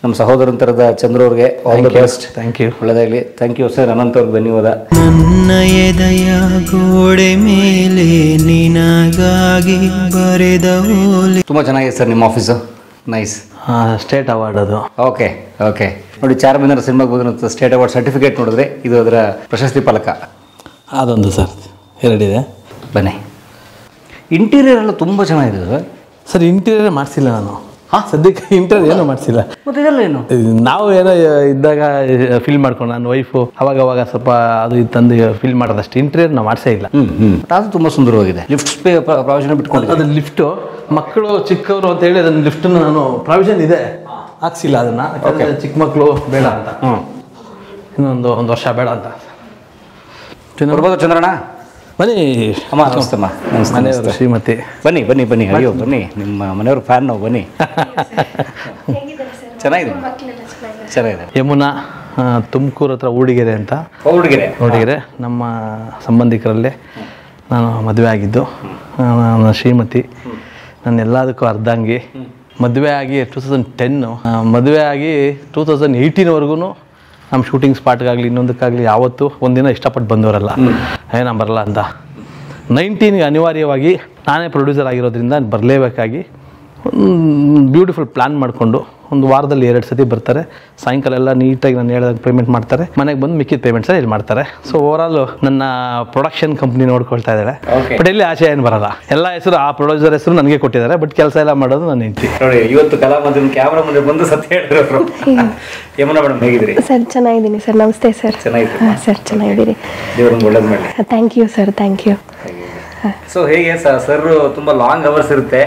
[SPEAKER 2] ನಮ್ಮ ಸಹೋದರನ ಥರದ ಚಂದ್ರು ಅವ್ರಿಗೆ all the best.
[SPEAKER 3] Thank you.
[SPEAKER 2] ಒಳ್ಳೆಯದಾಗಲಿ. Thank you sir. ಅನಂತ ಅವ್ರಿಗೆ ಧನ್ಯವಾದ.
[SPEAKER 1] ನನ್ನ ಎದೆಯ ಗೋಡೆ ಮೇಲೆ ನಿನಗಾಗಿ ಬರೆದ ಹೋಲಿ.
[SPEAKER 2] ತುಂಬ ಚೆನ್ನಾಗಿದೆ ಸರ್ ನಿಮ್ಮ ಆಫೀಸು. ನೈಸ್.
[SPEAKER 3] ಸ್ಟೇಟ್ ಅವಾರ್ಡ್ ಅದು.
[SPEAKER 2] Okay okay. ನೋಡಿ, ಚಾರ್ಮಿನಾರ್ ಸಿನಿಮಾಗೆ ಬಂದಿರೋ ಸ್ಟೇಟ್ ಅವಾರ್ಡ್ ಸರ್ಟಿಫಿಕೇಟ್ ನೋಡಿದ್ರೆ ಇದು ಅದರ ಪ್ರಶಸ್ತಿ ಫಲಕ.
[SPEAKER 3] ಅದೊಂದು ಸರ್ 2 ಇದೆ.
[SPEAKER 2] ಬನ್ನಿ. ಇಂಟೀರಿಯರ್ ಎಲ್ಲ ತುಂಬ ಚೆನ್ನಾಗಿದೆ ಸರ್.
[SPEAKER 3] ಇಂಟೀರಿಯರ್ ಮಾಡಿಸಿಲ್ಲ ನಾನು. ಹಾಂ, ಸದ್ಯಕ್ಕೆ ಇಂಟರ್ವ್ಯೂ ಏನೂ ಮಾಡಿಸಿಲ್ಲ.
[SPEAKER 2] ಮತ್ತೆ ಇದೆಲ್ಲ ಏನು?
[SPEAKER 3] ನಾವು ಏನೋ ಇದ್ದಾಗ ಫಿಲ್ ಮಾಡ್ಕೊಂಡು ನನ್ನ ವೈಫು ಅವಾಗ ಸ್ವಲ್ಪ ಅದು ಇದು ತಂದು ಫಿಲ್ ಮಾಡೋದಷ್ಟು. ಇಂಟರ್ವ್ಯೂ ನಾವು ಮಾಡಿಸೇ ಇಲ್ಲ.
[SPEAKER 2] ಅದು ತುಂಬ ಸುಂದರವಾಗಿದೆ. ಲಿಫ್ಟ್ ಪ್ರಾವಿಷನ್ ಬಿಟ್ಕೊಂಡು
[SPEAKER 3] ಅದು ಲಿಫ್ಟು ಮಕ್ಕಳು ಚಿಕ್ಕವರು ಅಂತ ಹೇಳಿ ಅದನ್ನ ಲಿಫ್ಟನ್ನು ನಾನು ಪ್ರಾವಿಷನ್ ಇದೆ ಹಾಕ್ಸಿಲ್ಲ ಅದನ್ನು. ಚಿಕ್ಕ ಮಕ್ಕಳು ಬೇಡ ಅಂತ, ಇನ್ನೊಂದು ವರ್ಷ ಬೇಡ ಅಂತ.
[SPEAKER 2] ಬರ್ಬೋದು ಚಂದ್ರಣ್ಣ? ಬನ್ನಿ ಅಮ್ಮ. ನಮಸ್ತೆಮ್ಮ.
[SPEAKER 3] ಮನೆಯವರು ಶ್ರೀಮತಿ.
[SPEAKER 2] ಬನ್ನಿ ಬನ್ನಿ ಬನ್ನಿ. ಅಯ್ಯೋ ಬನ್ನಿ, ನಿಮ್ಮ ಮನೆಯವ್ರ ಫ್ಯಾನ್ ನಾವು. ಬನ್ನಿ. ಚೆನ್ನಾಗಿದೆ, ಚೆನ್ನಾಗಿದೆ.
[SPEAKER 3] ಯಮುನಾ, ತುಮಕೂರು ಹತ್ರ ಊಡಿಗೆರೆ ಅಂತ. ಊಡಿಗೆರೆ ನಮ್ಮ ಸಂಬಂಧಿಕರಲ್ಲೇ ನಾನು ಮದುವೆ ಆಗಿದ್ದು. ನನ್ನ ಶ್ರೀಮತಿ ನನ್ನ ಎಲ್ಲದಕ್ಕೂ ಅರ್ಧಾಂಗಿ. ಮದುವೆ ಆಗಿ 2010, ಮದುವೆ ಆಗಿ 2018ವರೆಗೂ ನಮ್ಮ ಶೂಟಿಂಗ್ ಸ್ಪಾಟ್ಗಾಗಲಿ ಇನ್ನೊಂದಕ್ಕಾಗಲಿ ಯಾವತ್ತೂ ಒಂದಿನ ಇಷ್ಟಪಟ್ಟು ಬಂದವರಲ್ಲ, ನಾನು ಬರಲ್ಲ ಅಂತ. 19ಗೆ ಅನಿವಾರ್ಯವಾಗಿ ನಾನೇ ಪ್ರೊಡ್ಯೂಸರ್ ಆಗಿರೋದ್ರಿಂದ ಬರಲೇಬೇಕಾಗಿ ಬ್ಯೂಟಿಫುಲ್ ಪ್ಲ್ಯಾನ್ ಮಾಡಿಕೊಂಡು ಒಂದು ವಾರದಲ್ಲಿ 2 ಸತಿ ಬರ್ತಾರೆ. ಸಾಯಂಕಾಲ ಎಲ್ಲ ನೀಟಾಗಿ ನಾನು ಹೇಳಿದಾಗ ಪೇಮೆಂಟ್ ಮಾಡ್ತಾರೆ. ಮನೆಗೆ ಬಂದು ಮಿಕ್ಕಿದ ಪೇಮೆಂಟ್ಸ್ ಇಲ್ಲಿ ಮಾಡ್ತಾರೆ. ಸೊ ಓವರಾಲ್ ನನ್ನ ಪ್ರೊಡಕ್ಷನ್ ಕಂಪ್ನಿ ನೋಡ್ಕೊಳ್ತಾ ಇದ್ದಾರೆ. ಬಟ್ ಎಲ್ಲಿ ಆಸೆ ಏನು ಬರಲ್ಲ. ಎಲ್ಲ ಹೆಸರು ಆ ಪ್ರೊಡ್ಯೂಸರ್ ಹೆಸರು ನನಗೆ ಕೊಟ್ಟಿದ್ದಾರೆ. ಬಟ್ ಕೆಲಸ ಎಲ್ಲ ಮಾಡೋದು ನಾನು ಹೆಂಡ್ತಿ.
[SPEAKER 2] ನೋಡಿ, ಇವತ್ತು ಕಲಾಮಾಧ್ಯಮ ಕ್ಯಾಮ್ರಾ ಮುಂದೆ ಬಂದು ಸತ್ಯ ಹೇಳಿದ್ರು. ಯಮುನಾ ಮೇಡಮ್ ಹೇಗಿದ್ರಿ?
[SPEAKER 4] ಸರ್ ಚೆನ್ನಾಗಿದ್ದೀನಿ ಸರ್. ನಮಸ್ತೆ ಸರ್.
[SPEAKER 2] ಚೆನ್ನಾಗಿದ್ದೀನಿ
[SPEAKER 4] ಸರ್. ಚೆನ್ನಾಗಿದ್ದೀರಿ.
[SPEAKER 2] ದೇವರನ್ನು ಒಳ್ಳೇದು ಮಾಡಲಿ.
[SPEAKER 4] Thank you sir. Thank you.
[SPEAKER 2] So ಹೇಗೆ ಸರ್ ತುಂಬಾ ಲಾಂಗ್ ಅವರ್ಸ್ ಇರುತ್ತೆ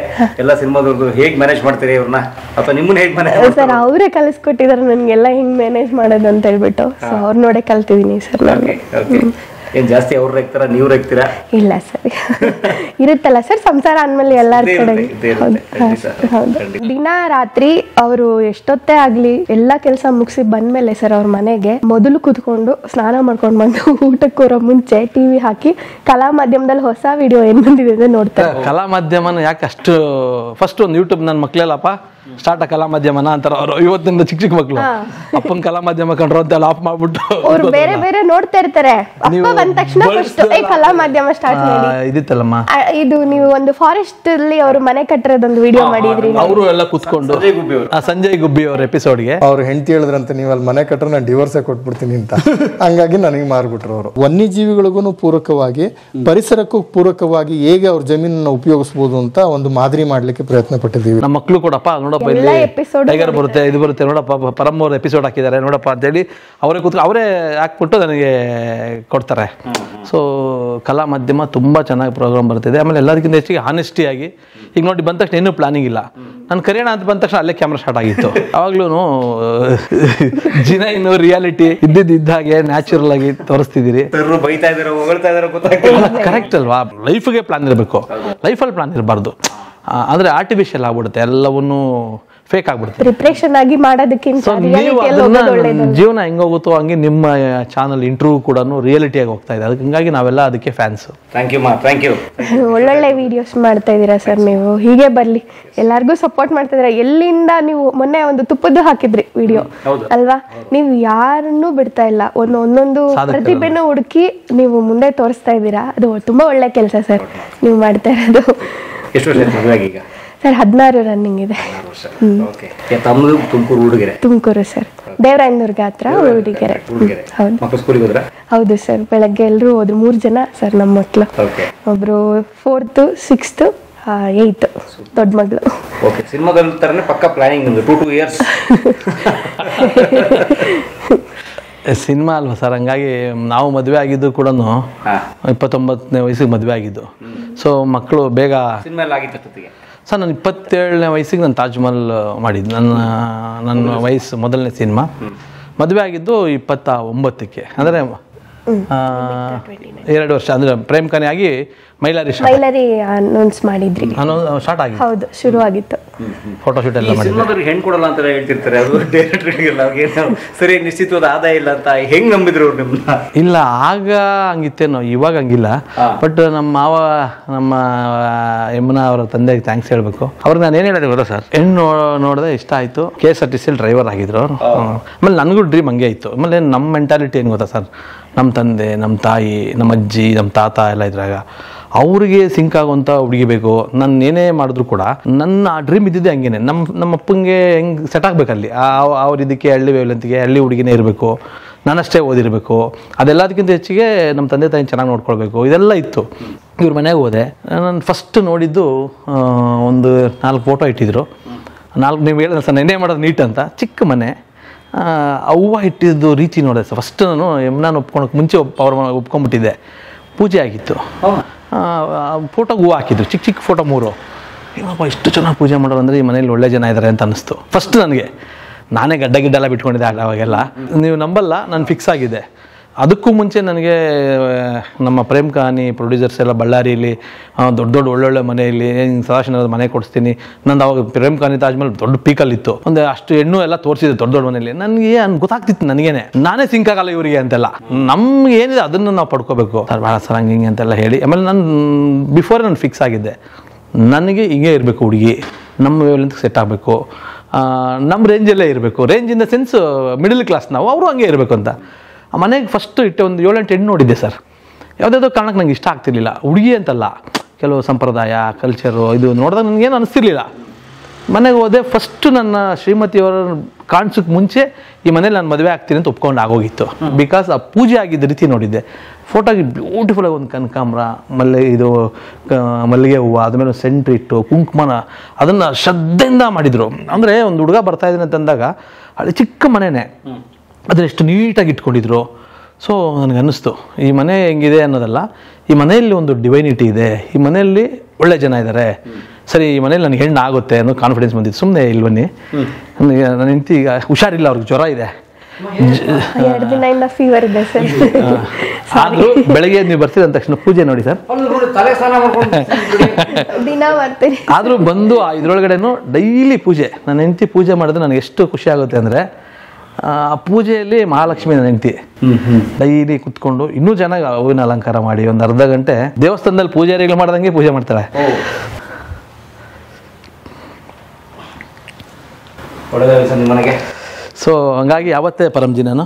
[SPEAKER 2] ಎಲ್ಲ ಸಿನಿಮಾದವ್ರದ್ದು, ಹೇಗೆ ಮ್ಯಾನೇಜ್ ಮಾಡ್ತೀರಿ ಅವ್ರನ್ನ, ಅಥವಾ ನಿಮ್ಮನ್ನ ಹೇಗೆ ಮ್ಯಾನೇಜ್?
[SPEAKER 4] ಸರ್ ಅವರೇ ಕಲಿಸ್ಕೊಟ್ಟಿದ್ದಾರೆ ನನಗೆಲ್ಲ ಹಿಂಗೆ ಮ್ಯಾನೇಜ್ ಮಾಡೋದು ಅಂತ ಹೇಳ್ಬಿಟ್ಟು. ಸೊ ಅವ್ರು ನೋಡೇ ಕಲ್ತಿದ್ದೀನಿ ಸರ್ ನಾನು.
[SPEAKER 2] ಏನ್ ಜಾಸ್ತಿ ಅವ್ರು ರೇಗ್ತಾರ, ನೀವು ರೇಗ್ತೀರಾ?
[SPEAKER 4] ಇಲ್ಲ ಸರ್, ಇರುತ್ತಲ್ಲ ಸರ್ ಸಂಸಾರ ಅಂದ್ಮೇಲೆ ಎಲ್ಲಾರ ಕಡೆ. ಹೌದು. ದಿನ ರಾತ್ರಿ ಅವರು ಎಷ್ಟೊತ್ತೇ ಆಗ್ಲಿ ಎಲ್ಲ ಕೆಲಸ ಮುಗಿಸಿ ಬಂದ್ಮೇಲೆ ಸರ್ ಅವ್ರ ಮನೆಗೆ ಮೊದಲು ಕುತ್ಕೊಂಡು ಸ್ನಾನ ಮಾಡ್ಕೊಂಡು ಬಂದು ಊಟಕ್ಕೆ ಕೂರೋ ಮುಂಚೆ ಟಿವಿ ಹಾಕಿ ಕಲಾ ಮಾಧ್ಯಮದಲ್ಲಿ ಹೊಸ ವಿಡಿಯೋ ಏನ್ ಬಂದಿದೆ ಅಂತ ನೋಡ್ತಾರೆ.
[SPEAKER 3] ಕಲಾ ಮಾಧ್ಯಮನ ಯಾಕೆ ಅಷ್ಟು ಫಸ್ಟ್ ಒಂದು ಯೂಟ್ಯೂಬ್ ನನ್ನ ಮಕ್ಳೆಲ್ಲಪ್ಪ ಸ್ಟಾರ್ಟ್ ಕಲಾ ಮಾಧ್ಯಮನ ಅಂತಾರ ಅವರು. ಇವತ್ತಿಂದ ಚಿಕ್ಕ ಮಕ್ಳು ಅಪ್ಪನ ಕಲಾ ಮಾಧ್ಯಮ ಕಂಡ್ರು ಅಂತ ಆಫ್ ಮಾಡ್ಬಿಟ್ಟು
[SPEAKER 4] ಅವ್ರು ಬೇರೆ ಬೇರೆ ನೋಡ್ತಾ ಇರ್ತಾರೆ. ಅಪ್ಪ ಬಂದ ತಕ್ಷಣ ಫಸ್ಟ್ ಕಲಾ ಮಾಧ್ಯಮ ಸ್ಟಾರ್ಟ್ ಮಾಡಿ
[SPEAKER 3] ಇದಿತ್ತಲ್ಲಮ್ಮ.
[SPEAKER 4] ಇದು ನೀವು ಒಂದು ಫಾರೆಸ್ಟ್ ಅಲ್ಲಿ ಅವರು ಮನೆ ಕಟ್ಟಿರೋದೊಂದು ವಿಡಿಯೋ ಮಾಡಿದ್ರಿ.
[SPEAKER 3] ಅವರು ಎಲ್ಲ ಕುತ್ಕೊಂಡು ಸಂಜಯ್ ಗುಬ್ಬಿ ಅವ್ರ ಎಪಿಸೋಡ್ಗೆ
[SPEAKER 5] ಅವ್ರು ಹೆಂಡತಿ ಹೇಳಿದ್ರಂತೆ, ನೀವು ಅಲ್ಲಿ ಮನೆ ಕಟ್ಟರೆ ನಾನು ಡಿವೋರ್ಸೇ ಕೊಟ್ಬಿಡ್ತೀನಿ ಅಂತ. ಹಂಗಾಗಿ ನನಗೆ ಮಾರ್ಬಿಟ್ರು ಅವರು. ವನ್ಯಜೀವಿಗಳಿಗೂ ಪೂರಕವಾಗಿ ಪರಿಸರಕ್ಕೂ ಪೂರಕವಾಗಿ ಹೇಗೆ ಅವ್ರ ಜಮೀನನ್ನ ಉಪಯೋಗಿಸಬಹುದು ಅಂತ ಒಂದು ಮಾದರಿ ಮಾಡ್ಲಿಕ್ಕೆ ಪ್ರಯತ್ನ ಪಟ್ಟಿದ್ದೀವಿ.
[SPEAKER 3] ನಮ್ಮ ಮಕ್ಳು ಕೊಡಪ್ಪ ನೋಡಪ್ಪ ಟೈಗರ್ ಬರುತ್ತೆ, ಇದು ಬರುತ್ತೆ ನೋಡಪ್ಪ, ಪರಮ್ ಅವ್ರ ಎಪಿಸೋಡ್ ಹಾಕಿದ್ದಾರೆ ನೋಡಪ್ಪ ಅಂತೇಳಿ ಅವರೇ ಕೂತ್ಕೊಂಡು ಅವರೇ ಹಾಕ್ಬಿಟ್ಟು ನನಗೆ ಕೊಡ್ತಾರೆ. ಸೊ ಕಲಾ ಮಾಧ್ಯಮ ತುಂಬ ಚೆನ್ನಾಗಿ ಪ್ರೋಗ್ರಾಮ್ ಬರ್ತಿದೆ. ಆಮೇಲೆ ಎಲ್ಲದಕ್ಕಿಂತ ಹೆಚ್ಚಿಗೆ ಆನೆಸ್ಟಿಯಾಗಿ ಈಗ ನೋಡಿ ಬಂದ ತಕ್ಷಣ ಏನೂ ಪ್ಲಾನಿಂಗ್ ಇಲ್ಲ. ನಾನು ಕರೆಯೋಣ ಅಂತ ಬಂದ ತಕ್ಷಣ ಅಲ್ಲೇ ಕ್ಯಾಮ್ರಾ ಸ್ಟಾರ್ಟ್ ಆಗಿತ್ತು. ಅವಾಗ್ಲೂ ಜಿನೈನು ರಿಯಾಲಿಟಿ ಇದ್ದ ಹಾಗೆ ನ್ಯಾಚುರಲ್ ಆಗಿ ತೋರಿಸ್ತಿದ್ದೀರಿ. ಕರೆಕ್ಟ್ ಅಲ್ವಾ? ಲೈಫ್ಗೆ ಪ್ಲಾನ್ ಇರಬೇಕು, ಲೈಫಲ್ಲಿ ಪ್ಲಾನ್ ಇರಬಾರ್ದು. ಅಂದರೆ ಆರ್ಟಿಫಿಷಿಯಲ್ ಆಗ್ಬಿಡುತ್ತೆ, ಎಲ್ಲವನ್ನೂ ಫೇಕ್ ಆಗ್ಬಿಡುತ್ತೆ.
[SPEAKER 4] ಪ್ರಿಪರೇಷನ್ ಆಗಿ ಮಾಡೋದಕ್ಕಿಂತ
[SPEAKER 3] ಜೀವನ ಹೆಂಗೋಗುತ್ತೋ ಹಂಗೆ ನಿಮ್ಮ ಚಾನಲ್ ಇಂಟರ್ವ್ಯೂ ಕೂಡ ರಿಯಾಲಿಟಿಯಾಗಿ ಹೋಗ್ತಾ ಇದೆ. ಅದಕ್ಕೆ ಹಿಂಗಾಗಿ ನಾವೆಲ್ಲ ಅದಕ್ಕೆ ಫ್ಯಾನ್ಸ್.
[SPEAKER 2] ಥ್ಯಾಂಕ್ ಯು ಮಾ, ಥ್ಯಾಂಕ್ ಯು.
[SPEAKER 4] ಒಳ್ಳೊಳ್ಳೆ ವಿಡಿಯೋಸ್ ಮಾಡ್ತಾ ಇದ್ದೀರಾ ಸರ್. ನೀವು ಹೀಗೆ ಬರ್ಲಿ, ಎಲ್ಲರಿಗೂ ಸಪೋರ್ಟ್ ಮಾಡ್ತಾ ಇದ್ದೀರಾ. ಎಲ್ಲಿಂದ ನೀವು ಮೊನ್ನೆ ಒಂದು ತುಪ್ಪದ್ದು ಹಾಕಿದ್ರಿ ವಿಡಿಯೋ ಅಲ್ವಾ? ನೀವು ಯಾರನ್ನೂ ಬಿಡ್ತಾ ಇಲ್ಲ, ಒಂದೊಂದು ಪ್ರತಿಭೆನೂ ಹುಡುಕಿ ನೀವು ಮುಂದೆ ತೋರಿಸ್ತಾ ಇದ್ದೀರಾ. ಅದು ತುಂಬಾ ಒಳ್ಳೆ ಕೆಲಸ ಸರ್ ನೀವು ಮಾಡ್ತಾ ಇರೋದು.
[SPEAKER 2] ಎಷ್ಟು ವರ್ಷ ಮದುವೆ ಈಗ?
[SPEAKER 4] ಸರ್ 16 ರನ್ನಿಂಗ್ ಇದೆ. ತುಮಕೂರು ಸರ್, ದೇವರಾಯನದುರ್ಗ ಹತ್ರ ಊಡಿಗೆರೆ. ಹೌದು ಸರ್. ಬೆಳಗ್ಗೆ ಎಲ್ಲರೂ ಹೋದ್ರು, 3 ಜನ ಸರ್ ನಮ್ಮ ಮಕ್ಕಳು. ಒಬ್ರು 4th 6th 8th ದೊಡ್ಡ ಮಗಳು.
[SPEAKER 3] ಸಿನಿಮಾ ಅಲ್ವಾ ಸರ್, ಹಂಗಾಗಿ ನಾವು ಮದುವೆ ಆಗಿದ್ದು ಕೂಡ 29ನೇ ವಯಸ್ಸಿಗೆ ಮದುವೆ ಆಗಿದ್ದು. ಸೊ ಮಕ್ಕಳು ಬೇಗ ಸರ್. ನಾನು 27ನೇ ವಯಸ್ಸಿಗೆ ನಾನು ತಾಜ್ ಮಹಲ್ ಮಾಡಿದ್ದು. ನನ್ನ ವಯಸ್ಸು ಮೊದಲನೇ ಸಿನಿಮಾ. ಮದುವೆ ಆಗಿದ್ದು 29ಕ್ಕೆ, ಅಂದರೆ 2 ವರ್ಷ. ಅಂದರೆ ಪ್ರೇಮ್ ಖಾನೆ ಆಗಿ ಮೈಲಾರಿ
[SPEAKER 4] ಅನೌನ್ಸ್ ಮಾಡಿದ್ರಿ.
[SPEAKER 3] ಸ್ಟಾರ್ಟ್ ಆಗಿ
[SPEAKER 4] ಹೌದು, ಶುರು ಆಗಿತ್ತು.
[SPEAKER 3] ಫೋಟೋಶೂಟ್ ಎಲ್ಲ ಮಾಡಿದ್ವಿ.
[SPEAKER 2] ಹೆಣ್ಣು ಕೊಡಲ್ಲ ಅಂತ ಹೇಳ್ತಿರ್ತಾರೆ, ಅದು ಡೈರೆಕ್ಟರ್ಗೆಲ್ಲ ಸರಿ ನಿಶ್ಚಿತವಾದ ಆದಾಯ ಇಲ್ಲ ಅಂತ ಹೆಂಗ್ ನಂಬಿದ್ರು ಅವ್ರು ನಿಮ್ಮನ್ನ?
[SPEAKER 3] ಇಲ್ಲ, ಆಗ ಹಂಗಿತ್ತೇನೋ, ಇವಾಗ ಹಂಗಿಲ್ಲ. ಬಟ್ ನಮ್ಮ ಮಾವ, ನಮ್ಮ ಯಮುನಾ ಅವರ ತಂದೆಗೆ ಥ್ಯಾಂಕ್ಸ್ ಹೇಳ್ಬೇಕು. ಅವ್ರಿಗೆ ನಾನು ಏನು ಹೇಳಿದೆ ಗೊತ್ತಾ ಸರ್, ಹೆಣ್ಣು ನೋಡಿದೆ ಇಷ್ಟ ಆಯಿತು. KSRTC ಡ್ರೈವರ್ ಆಗಿದ್ರು ಅವರು. ಆಮೇಲೆ ನನಗೂ ಡ್ರೀಮ್ ಹಂಗೆ ಇತ್ತು. ಆಮೇಲೆ ನಮ್ಮ ಮೆಂಟಾಲಿಟಿ ಏನು ಗೊತ್ತಾ ಸರ್, ನಮ್ಮ ತಂದೆ, ನಮ್ಮ ತಾಯಿ, ನಮ್ಮ ಅಜ್ಜಿ, ನಮ್ಮ ತಾತ ಎಲ್ಲ ಇದ್ರಾಗ ಅವ್ರಿಗೆ ಸಿಂಕ್ ಆಗುವಂಥ ಹುಡುಗಿ ಬೇಕು. ನಾನು ಏನೇ ಮಾಡಿದ್ರು ಕೂಡ ನನ್ನ ಆ ಡ್ರೀಮ್ ಇದ್ದಿದ್ದೆ ಹಂಗೇನೆ. ನಮ್ಮ ಅಪ್ಪಂಗೆ ಹೆಂಗೆ ಸೆಟ್ ಆಗಬೇಕಲ್ಲಿ, ಅವ್ರ ಇದಕ್ಕೆ ಹಳ್ಳಿ ವೇವ್ಲೆಂತ್ಗೆ ಹಳ್ಳಿ ಹುಡುಗಿನೇ ಇರಬೇಕು, ನಾನಷ್ಟೇ ಓದಿರಬೇಕು, ಅದೆಲ್ಲದಕ್ಕಿಂತ ಹೆಚ್ಚಿಗೆ ನಮ್ಮ ತಂದೆ ತಾಯಿ ಚೆನ್ನಾಗಿ ನೋಡ್ಕೊಳ್ಬೇಕು, ಇದೆಲ್ಲ ಇತ್ತು. ಇವ್ರ ಮನೆಗೆ ಹೋದೆ. ನಾನು ಫಸ್ಟ್ ನೋಡಿದ್ದು ಒಂದು 4 ಫೋಟೋ ಇಟ್ಟಿದ್ರು. ನೀವು ಹೇಳಿದ್ರೆ ಸರ್ ನೆನ್ನೆ ಮಾಡೋದು ನೀಟ್ ಅಂತ ಚಿಕ್ಕ ಮನೆ, ಹೂವು ಇಟ್ಟಿದ್ದು ರೀತಿ ನೋಡಿದೆ ಸರ್. ಫಸ್ಟ್ ನಾನು ಒಪ್ಕೊಳಕ್ಕೆ ಮುಂಚೆ ಅವ್ರ ಒಪ್ಕೊಂಡ್ಬಿಟ್ಟಿದ್ದೆ. ಪೂಜೆ ಆಗಿತ್ತು, ಫೋಟೋಗೆ ಹೂವು ಹಾಕಿದ್ದು, ಚಿಕ್ಕ ಚಿಕ್ಕ ಫೋಟೋ 3. ಏನಪ್ಪ ಇಷ್ಟು ಚೆನ್ನಾಗಿ ಪೂಜೆ ಮಾಡೋರು ಅಂದರೆ ಈ ಮನೇಲಿ ಒಳ್ಳೆ ಜನ ಇದ್ದಾರೆ ಅಂತ ಅನ್ನಿಸ್ತು ಫಸ್ಟ್ ನನಗೆ. ನಾನೇ ಗಡ್ಡೆಲ್ಲ ಬಿಟ್ಕೊಂಡಿದ್ದೆ ಅವಾಗೆಲ್ಲ. ನೀವು ನಂಬಲ್ಲ, ನಾನು ಫಿಕ್ಸ್ ಆಗಿದ್ದೆ. ಅದಕ್ಕೂ ಮುಂಚೆ ನನಗೆ ನಮ್ಮ ಪ್ರೇಮ್ ಕಹಾನಿ ಪ್ರೊಡ್ಯೂಸರ್ಸ್ ಎಲ್ಲ ಬಳ್ಳಾರಿಯಲ್ಲಿ ದೊಡ್ಡ ಒಳ್ಳೊಳ್ಳೆ ಮನೆಯಲ್ಲಿ ಸದಾಶಿವನಗರದ ಮನೆ ಕೊಡಿಸ್ತೀನಿ. ನಂದು ಅವಾಗ ಪ್ರೇಮ್ ಕಹಾನಿ ತಾಜ್ಮಹಲ್ ದೊಡ್ಡ ಪೀಕಲ್ಲಿತ್ತು. ಒಂದು ಅಷ್ಟು ಹೆಣ್ಣು ಎಲ್ಲ ತೋರಿಸಿದೆ ದೊಡ್ಡ ಮನೆಯಲ್ಲಿ. ನನಗೆ ಗೊತ್ತಾಗ್ತಿತ್ತು ನನಗೇನೆ, ನಾನೇ ಸಿಂಕ್ ಆಗಲ್ಲ ಇವರಿಗೆ ಅಂತೆಲ್ಲ. ನಮ್ಗೆ ಏನಿದೆ ಅದನ್ನು ನಾವು ಪಡ್ಕೋಬೇಕು ಸರ್, ಭಾಳ ಸರ್ ಹಂಗೆ ಹಿಂಗೆ ಅಂತೆಲ್ಲ ಹೇಳಿ. ಆಮೇಲೆ ನಾನು ಬಿಫೋರೇ ನಾನು ಫಿಕ್ಸ್ ಆಗಿದ್ದೆ, ನನಗೆ ಹಿಂಗೆ ಇರಬೇಕು ಹುಡುಗಿ, ನಮ್ಮ ವೇವ್ಲೆಂತ್ ಸೆಟ್ ಆಗಬೇಕು, ನಮ್ಮ ರೇಂಜಲ್ಲೇ ಇರಬೇಕು. Range in the sense middle class ನಾವು, ಅವರು ಹಂಗೆ ಇರಬೇಕು ಅಂತ. ಆ ಮನೆಗೆ ಫಸ್ಟ್ ಇಟ್ಟೆ ಒಂದು 7-8 ಹೆಣ್ಣು ನೋಡಿದ್ದೆ ಸರ್. ಯಾವುದಾದ್ರೂ ಕಾರಣಕ್ಕೆ ನಂಗೆ ಇಷ್ಟ ಆಗ್ತಿರ್ಲಿಲ್ಲ. ಹುಡುಗಿ ಅಂತಲ್ಲ, ಕೆಲವು ಸಂಪ್ರದಾಯ ಕಲ್ಚರು ಇದು ನೋಡಿದಾಗ ನನಗೇನು ಅನಿಸ್ತಿರ್ಲಿಲ್ಲ. ಮನೆಗೆ ಹೋದೆ, ಫಸ್ಟು ನನ್ನ ಶ್ರೀಮತಿಯವರ ಕಾಣಿಸೋಕ್ಕೆ ಮುಂಚೆ ಈ ಮನೇಲಿ ನಾನು ಮದುವೆ ಆಗ್ತೀನಿ ಅಂತ ಒಪ್ಕೊಂಡು ಆಗೋಗಿತ್ತು. ಬಿಕಾಸ್ ಆ ಪೂಜೆ ಆಗಿದ್ದ ರೀತಿ ನೋಡಿದ್ದೆ. ಫೋಟೋಗೆ ಬ್ಯೂಟಿಫುಲ್ಲಾಗಿ ಒಂದು ಕನಕಾಂಬ್ರ, ಮಲ್ಲಿಗೆ ಹೂವು, ಅದ್ಮೇಲೆ ಸೆಂಟ್ರ್ ಇಟ್ಟು ಕುಂಕುಮನ ಅದನ್ನು ಶ್ರದ್ಧೆಯಿಂದ ಮಾಡಿದರು. ಅಂದರೆ ಒಂದು ಹುಡುಗ ಬರ್ತಾಯಿದ್ದೀನಿ ಅಂತಂದಾಗ ಅಲ್ಲಿ ಚಿಕ್ಕ ಮನೆಯೇ ಅದನ್ನು ಎಷ್ಟು ನೀಟಾಗಿ ಇಟ್ಕೊಂಡಿದ್ರು. ಸೊ ನನಗನ್ನಿಸ್ತು ಈ ಮನೆ ಹೆಂಗಿದೆ ಅನ್ನೋದಲ್ಲ, ಈ ಮನೆಯಲ್ಲಿ ಒಂದು ಡಿವೈನಿಟಿ ಇದೆ, ಈ ಮನೆಯಲ್ಲಿ ಒಳ್ಳೆ ಜನ ಇದ್ದಾರೆ, ಸರಿ ಈ ಮನೇಲಿ ನನಗೆ ಹೆಣ್ಣು ಆಗುತ್ತೆ ಅನ್ನೋ ಕಾನ್ಫಿಡೆನ್ಸ್ ಬಂದಿತ್ತು. ಸುಮ್ಮನೆ ಇಲ್ಲಿ ಬನ್ನಿ, ನನಗೆ ನನ್ನ ಹೆಂಡತಿ ಈಗ ಹುಷಾರಿಲ್ಲ, ಅವ್ರಿಗೆ ಜ್ವರ ಇದೆ,
[SPEAKER 4] 2 ದಿನದಿಂದ ಫೀವರ್ ಇದೆ ಸರ್.
[SPEAKER 3] ಆದರೂ ಬೆಳಗ್ಗೆ ನೀವು ಬರ್ತೀರ ಅಂದ ತಕ್ಷಣ ಪೂಜೆ ನೋಡಿ ಸರ್,
[SPEAKER 4] ದಿನ ಮಾಡ್ತೀನಿ.
[SPEAKER 3] ಆದರೂ ಬಂದು ಇದರೊಳಗಡೆನೂ ಡೈಲಿ ಪೂಜೆ. ನನ್ನ ಹೆಂಡತಿ ಪೂಜೆ ಮಾಡಿದ್ರೆ ನನಗೆ ಎಷ್ಟು ಖುಷಿ ಆಗುತ್ತೆ ಅಂದರೆ, ಆ ಪೂಜೆಯಲ್ಲಿ ಮಹಾಲಕ್ಷ್ಮಿ ನನ್ನ ಹೆಂಡತಿ ಡೈಲಿ ಕುತ್ಕೊಂಡು ಇನ್ನೂ ಚೆನ್ನಾಗಿ ಹೂವಿನ ಅಲಂಕಾರ ಮಾಡಿ ಒಂದು ಅರ್ಧ ಗಂಟೆ ದೇವಸ್ಥಾನದಲ್ಲಿ ಪೂಜಾರಿಗಳು ಮಾಡ್ದಂಗೆ ಪೂಜೆ ಮಾಡ್ತಾಳೆ. ಸೊ ಹಂಗಾಗಿ ಯಾವತ್ತೇ ಪರಂಜಿ ನಾನು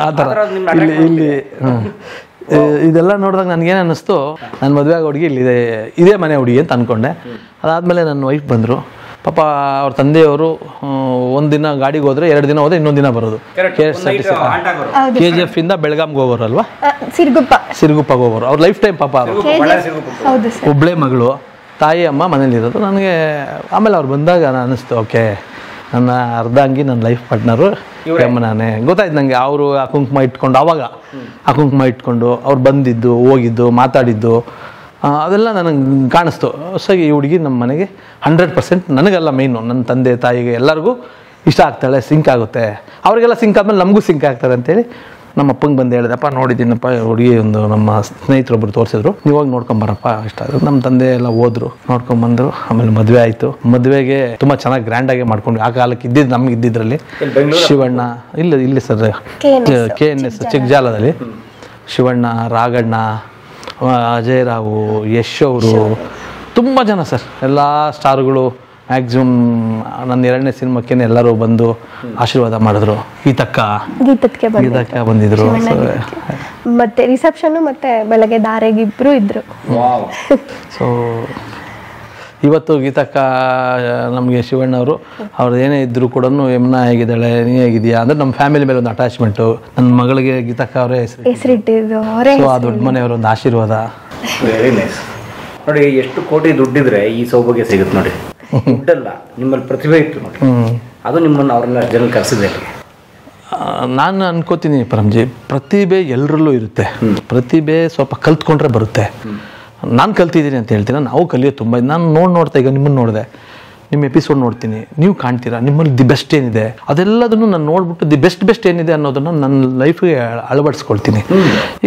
[SPEAKER 3] ಆ ಥರ ಇಲ್ಲಿ ಇದೆಲ್ಲ ನೋಡಿದಾಗ ನನಗೇನು ಅನ್ನಿಸ್ತು, ನನ್ನ ಮದುವೆ ಆಗೋ ಹುಡುಗಿ ಇಲ್ಲಿದೆ, ಇದೇ ಮನೆ ಹುಡುಗಿ ಅಂತ ಅಂದ್ಕೊಂಡೆ. ಅದಾದಮೇಲೆ ನನ್ನ ವೈಫ್ ಬಂದರು. ಪಾಪ ಅವ್ರ ತಂದೆಯವರು ಒಂದಿನ ಗಾಡಿಗೆ ಹೋದ್ರೆ 2 ದಿನ ಹೋದ್ರೆ ಇನ್ನೊಂದು ದಿನ ಬರೋದು. KGF ಇಂದ ಬೆಳಗಾಂಗೆ ಹೋಗೋರು ಅಲ್ವಾ, ಸಿರುಗುಪ್ಪಗೆ ಹೋಗೋರು. ಅವ್ರ ಲೈಫ್ ಟೈಮ್ ಪಾಪ ಒಬ್ಬಳೇ ಮಗಳು, ತಾಯಿ ಅಮ್ಮ ಮನೇಲಿರೋದು. ನನಗೆ ಆಮೇಲೆ ಅವ್ರು ಬಂದಾಗ ನಾನು ಅನ್ನಿಸ್ತು, ಓಕೆ ನನ್ನ ಅರ್ಧಾಂಗಿ ನನ್ನ ಲೈಫ್ ಪಾರ್ಟ್ನರು ನಾನೇ. ಗೊತ್ತಾಯ್ತು ನನಗೆ. ಅವರು ಆ ಕುಂಕುಮ ಇಟ್ಕೊಂಡು, ಆವಾಗ ಆ ಕುಂಕುಮ ಇಟ್ಕೊಂಡು ಅವ್ರು ಬಂದಿದ್ದು ಹೋಗಿದ್ದು ಮಾತಾಡಿದ್ದು ಅದೆಲ್ಲ ನನಗೆ ಕಾಣಿಸ್ತು. ಸೊ ಈ ಹುಡುಗಿ ನಮ್ಮ ಮನೆಗೆ 100% ನನಗಲ್ಲ ಮೇಯ್ನು, ನನ್ನ ತಂದೆ ತಾಯಿಗೆ ಎಲ್ಲರಿಗೂ ಇಷ್ಟ ಆಗ್ತಾಳೆ, ಸಿಂಕ್ ಆಗುತ್ತೆ. ಅವರಿಗೆಲ್ಲ ಸಿಂಕ್ ಆದಮೇಲೆ ನಮಗೂ ಸಿಂಕ್ ಆಗ್ತಾರೆ ಅಂತೇಳಿ ನಮ್ಮ ಅಪ್ಪಂಗೆ ಬಂದು ಹೇಳಿದೆಪ್ಪ, ನೋಡಿದ್ದೀನಪ್ಪ ಹುಡುಗಿ, ಒಂದು ನಮ್ಮ ಸ್ನೇಹಿತರೊಬ್ಬರು ತೋರಿಸಿದ್ರು, ನೀವು ಹೋಗಿ ನೋಡ್ಕೊಂಬರಪ್ಪ ಇಷ್ಟ ಆಗುತ್ತೆ. ನಮ್ಮ ತಂದೆ ಎಲ್ಲ ಹೋದ್ರು, ನೋಡ್ಕೊಂಬಂದರು. ಆಮೇಲೆ ಮದುವೆ ಆಯಿತು. ಮದುವೆಗೆ ತುಂಬ ಚೆನ್ನಾಗಿ ಗ್ರ್ಯಾಂಡಾಗಿ ಮಾಡ್ಕೊಂಡು, ಆ ಕಾಲಕ್ಕೆ ಇದ್ದಿದ್ದು ನಮ್ಗೆ ಇದ್ದಿದ್ರಲ್ಲಿ ಶಿವಣ್ಣ ಇಲ್ಲಿ ಸರ್ KNS ಚಿಕ್ಕಜಾಲದಲ್ಲಿ ಶಿವಣ್ಣ, ರಾಘಣ್ಣ, ಅಜಯ್ ರಾವು, ಯಶ್ ಅವರು, ತುಂಬ ಜನ ಸರ್, ಎಲ್ಲ ಸ್ಟಾರ್ಗಳು. ಮ್ಯಾಕ್ಸಿಮಮ್ ನನ್ನ 2ನೇ ಸಿನಿಮಾಕ್ಕೆ ಎಲ್ಲರೂ ಬಂದು ಆಶೀರ್ವಾದ ಮಾಡಿದ್ರು. ಗೀತಕ್ಕೆ ಬಂದಿದ್ರು.
[SPEAKER 4] ಮತ್ತೆ ರಿಸೆಪ್ಷನ್ ಮತ್ತೆ ಬೆಳಗ್ಗೆ ದಾರೆಗೆ ಇಬ್ರು ಇದ್ರು.
[SPEAKER 3] ಸೊ ಇವತ್ತು ಗೀತಕ್ಕ ನಮಗೆ ಶಿವಣ್ಣವರು ಅವ್ರದ್ದು ಏನೇ ಇದ್ರು ಕೂಡ ಯಮುನಾ ಹೇಗಿದ್ದಾಳೆ, ನೀ ಹೇಗಿದೆಯಾ ಅಂದರೆ ನಮ್ಮ ಫ್ಯಾಮಿಲಿ ಮೇಲೆ ಒಂದು ಅಟ್ಯಾಚ್ಮೆಂಟು. ನನ್ನ ಮಗಳಿಗೆ ಗೀತಕ್ಕ ಅವರೇ
[SPEAKER 4] ಹೆಸರಿಟ್ಟಿದ್ದು.
[SPEAKER 3] ಸೊ ಆ ದೊಡ್ಡ ಮನೆಯವರ ಒಂದು ಆಶೀರ್ವಾದ.
[SPEAKER 2] Very nice. ನೋಡಿ, ಎಷ್ಟು ಕೋಟಿ ದುಡ್ಡಿದ್ರೆ ಈ ಸೌಭಾಗ್ಯ ಸಿಗುತ್ತೆ ನೋಡಿ. ದುಡ್ಡಲ್ಲ, ನಿಮ್ಮಲ್ಲಿ ಪ್ರತಿಭೆ ಇತ್ತು ನೋಡಿ, ಅದು ನಿಮ್ಮನ್ನು ಅವ್ರನ್ನ ಜನ ಕರೆಸಿದೆ.
[SPEAKER 3] ನಾನು ಅನ್ಕೋತೀನಿ ಪರಂಜಿ, ಪ್ರತಿಭೆ ಎಲ್ಲರಲ್ಲೂ ಇರುತ್ತೆ. ಪ್ರತಿಭೆ ಸ್ವಲ್ಪ ಕಲ್ತ್ಕೊಂಡ್ರೆ ಬರುತ್ತೆ. ನಾನು ಕಲ್ತಿದ್ದೀನಿ ಅಂತ ಹೇಳ್ತೀನಿ. ನಾವು ಕಲಿಯೋದು ತುಂಬ. ನಾನು ನೋಡ್ತಾ ಈಗ ನಿಮ್ಮನ್ನು ನೋಡಿದೆ, ನಿಮ್ಮ ಎಪಿಸೋಡ್ ನೋಡ್ತೀನಿ, ನೀವು ಕಾಣ್ತೀರಾ, ನಿಮ್ಮಲ್ಲಿ ದಿ ಬೆಸ್ಟ್ ಏನಿದೆ ಅದೆಲ್ಲದನ್ನು ನಾನು ನೋಡ್ಬಿಟ್ಟು ದಿ ಬೆಸ್ಟ್ ಏನಿದೆ ಅನ್ನೋದನ್ನು ನನ್ನ ಲೈಫಿಗೆ ಅಳವಡಿಸ್ಕೊಳ್ತೀನಿ.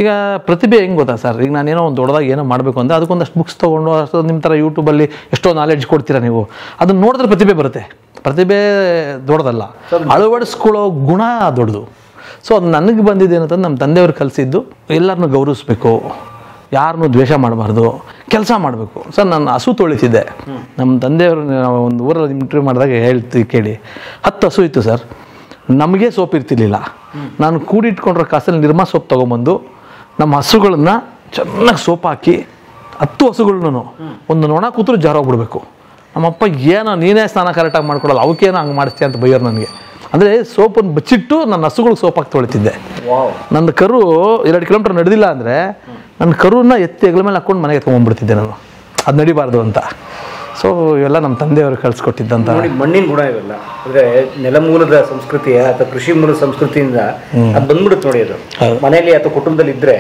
[SPEAKER 3] ಈಗ ಪ್ರತಿಭೆ ಹೆಂಗೆ ಗೊತ್ತಾ ಸರ್, ಈಗ ನಾನೇನೋ ಒಂದು ದೊಡ್ಡದಾಗಿ ಏನೋ ಮಾಡಬೇಕು ಅಂದರೆ ಅದಕ್ಕೊಂದಷ್ಟು ಬುಕ್ಸ್ ತೊಗೊಂಡು ಅಷ್ಟು ನಿಮ್ಮ ಥರ ಯೂಟ್ಯೂಬಲ್ಲಿ ಎಷ್ಟೋ ನಾಲೆಡ್ಜ್ ಕೊಡ್ತೀರಾ ನೀವು, ಅದನ್ನು ನೋಡಿದ್ರೆ ಪ್ರತಿಭೆ ಬರುತ್ತೆ. ಪ್ರತಿಭೆ ದೊಡ್ಡದಲ್ಲ, ಅಳವಡಿಸ್ಕೊಳ್ಳೋ ಗುಣ ದೊಡ್ಡದು. ಸೊ ಅದು ನನಗೆ ಬಂದಿದೆ ಏನಂತಂದ್ರೆ, ನಮ್ಮ ತಂದೆಯವ್ರು ಕಲಿಸಿದ್ದು ಎಲ್ಲರನ್ನೂ ಗೌರವಿಸ್ಬೇಕು, ಯಾರನ್ನೂ ದ್ವೇಷ ಮಾಡಬಾರ್ದು, ಕೆಲಸ ಮಾಡಬೇಕು. ಸರ್ ನಾನು ಹಸು ತೊಳಿತಿದ್ದೆ. ನಮ್ಮ ತಂದೆಯವರು ಒಂದು ಊರಲ್ಲಿ ಇಂಟರ್ವ್ಯೂ ಮಾಡಿದಾಗ ಕೇಳಿ 10 ಹಸು ಇತ್ತು ಸರ್. ನಮಗೆ ಸೋಪ್ ಇರ್ತಿರ್ಲಿಲ್ಲ. ನಾನು ಕೂಡಿಟ್ಕೊಂಡಿರೋ ಕಾಸಲ್ಲಿ ನಿರ್ಮಾ ಸೋಪ್ ತೊಗೊಂಬಂದು ನಮ್ಮ ಹಸುಗಳನ್ನ ಚೆನ್ನಾಗಿ ಸೋಪ್ ಹಾಕಿ 10 ಹಸುಗಳನ್ನೂ ಒಂದು ನೊಣ ಕೂತ್ರು ಜಾರ ಹೋಗ್ಬಿಡ್ಬೇಕು. ನಮ್ಮಪ್ಪ ಏನೋ ನೀನೇ ಸ್ನಾನ ಕರೆಕ್ಟಾಗಿ ಮಾಡ್ಕೊಡಲ್ಲ, ಅವಕ್ಕೇನೋ ಹಂಗೆ ಮಾಡಿಸ್ತೀಯ ಅಂತ ಬೈಯೋರು ನನಗೆ. ಅಂದರೆ ಸೋಪನ್ನು ಬಚ್ಚಿಟ್ಟು ನನ್ನ ಹಸುಗಳಿಗೆ ಸೋಪ್ ಹಾಕಿ ತೊಳಿತಿದ್ದೆ. ನನ್ನ ಕರು 2 ಕಿಲೋಮೀಟರ್ ನಡೆದಿಲ್ಲ ಅಂದರೆ ನನ್ನ ಕರುನ ಎತ್ತಿ ಹೆಗಲ ಮೇಲೆ ಹಾಕ್ಕೊಂಡು ಮನೆಗೆ ಎತ್ಕೊಂಡ್ಬಂದ್ಬಿಡ್ತಿದ್ದೆ ನಾನು, ಅದು ನಡಿಬಾರ್ದು ಅಂತ. ಸೊ ಇವೆಲ್ಲ ನಮ್ಮ ತಂದೆಯವರು ಕಳಿಸ್ಕೊಟ್ಟಿದ್ದಂಥ
[SPEAKER 2] ನೋಡಿ, ಮಣ್ಣಿನ ಗುಣ ಇವೆಲ್ಲ ಅಂದ್ರೆ ನೆಲಮೂಲದ ಸಂಸ್ಕೃತಿಯ ಅಥವಾ ಕೃಷಿ ಮೂಲದ ಸಂಸ್ಕೃತಿಯಿಂದ ಅದು ಬಂದ್ಬಿಡುತ್ತೆ ನೋಡಿ. ಅದು ಮನೆಯಲ್ಲಿ ಅಥವಾ ಕುಟುಂಬದಲ್ಲಿ ಇದ್ರೆ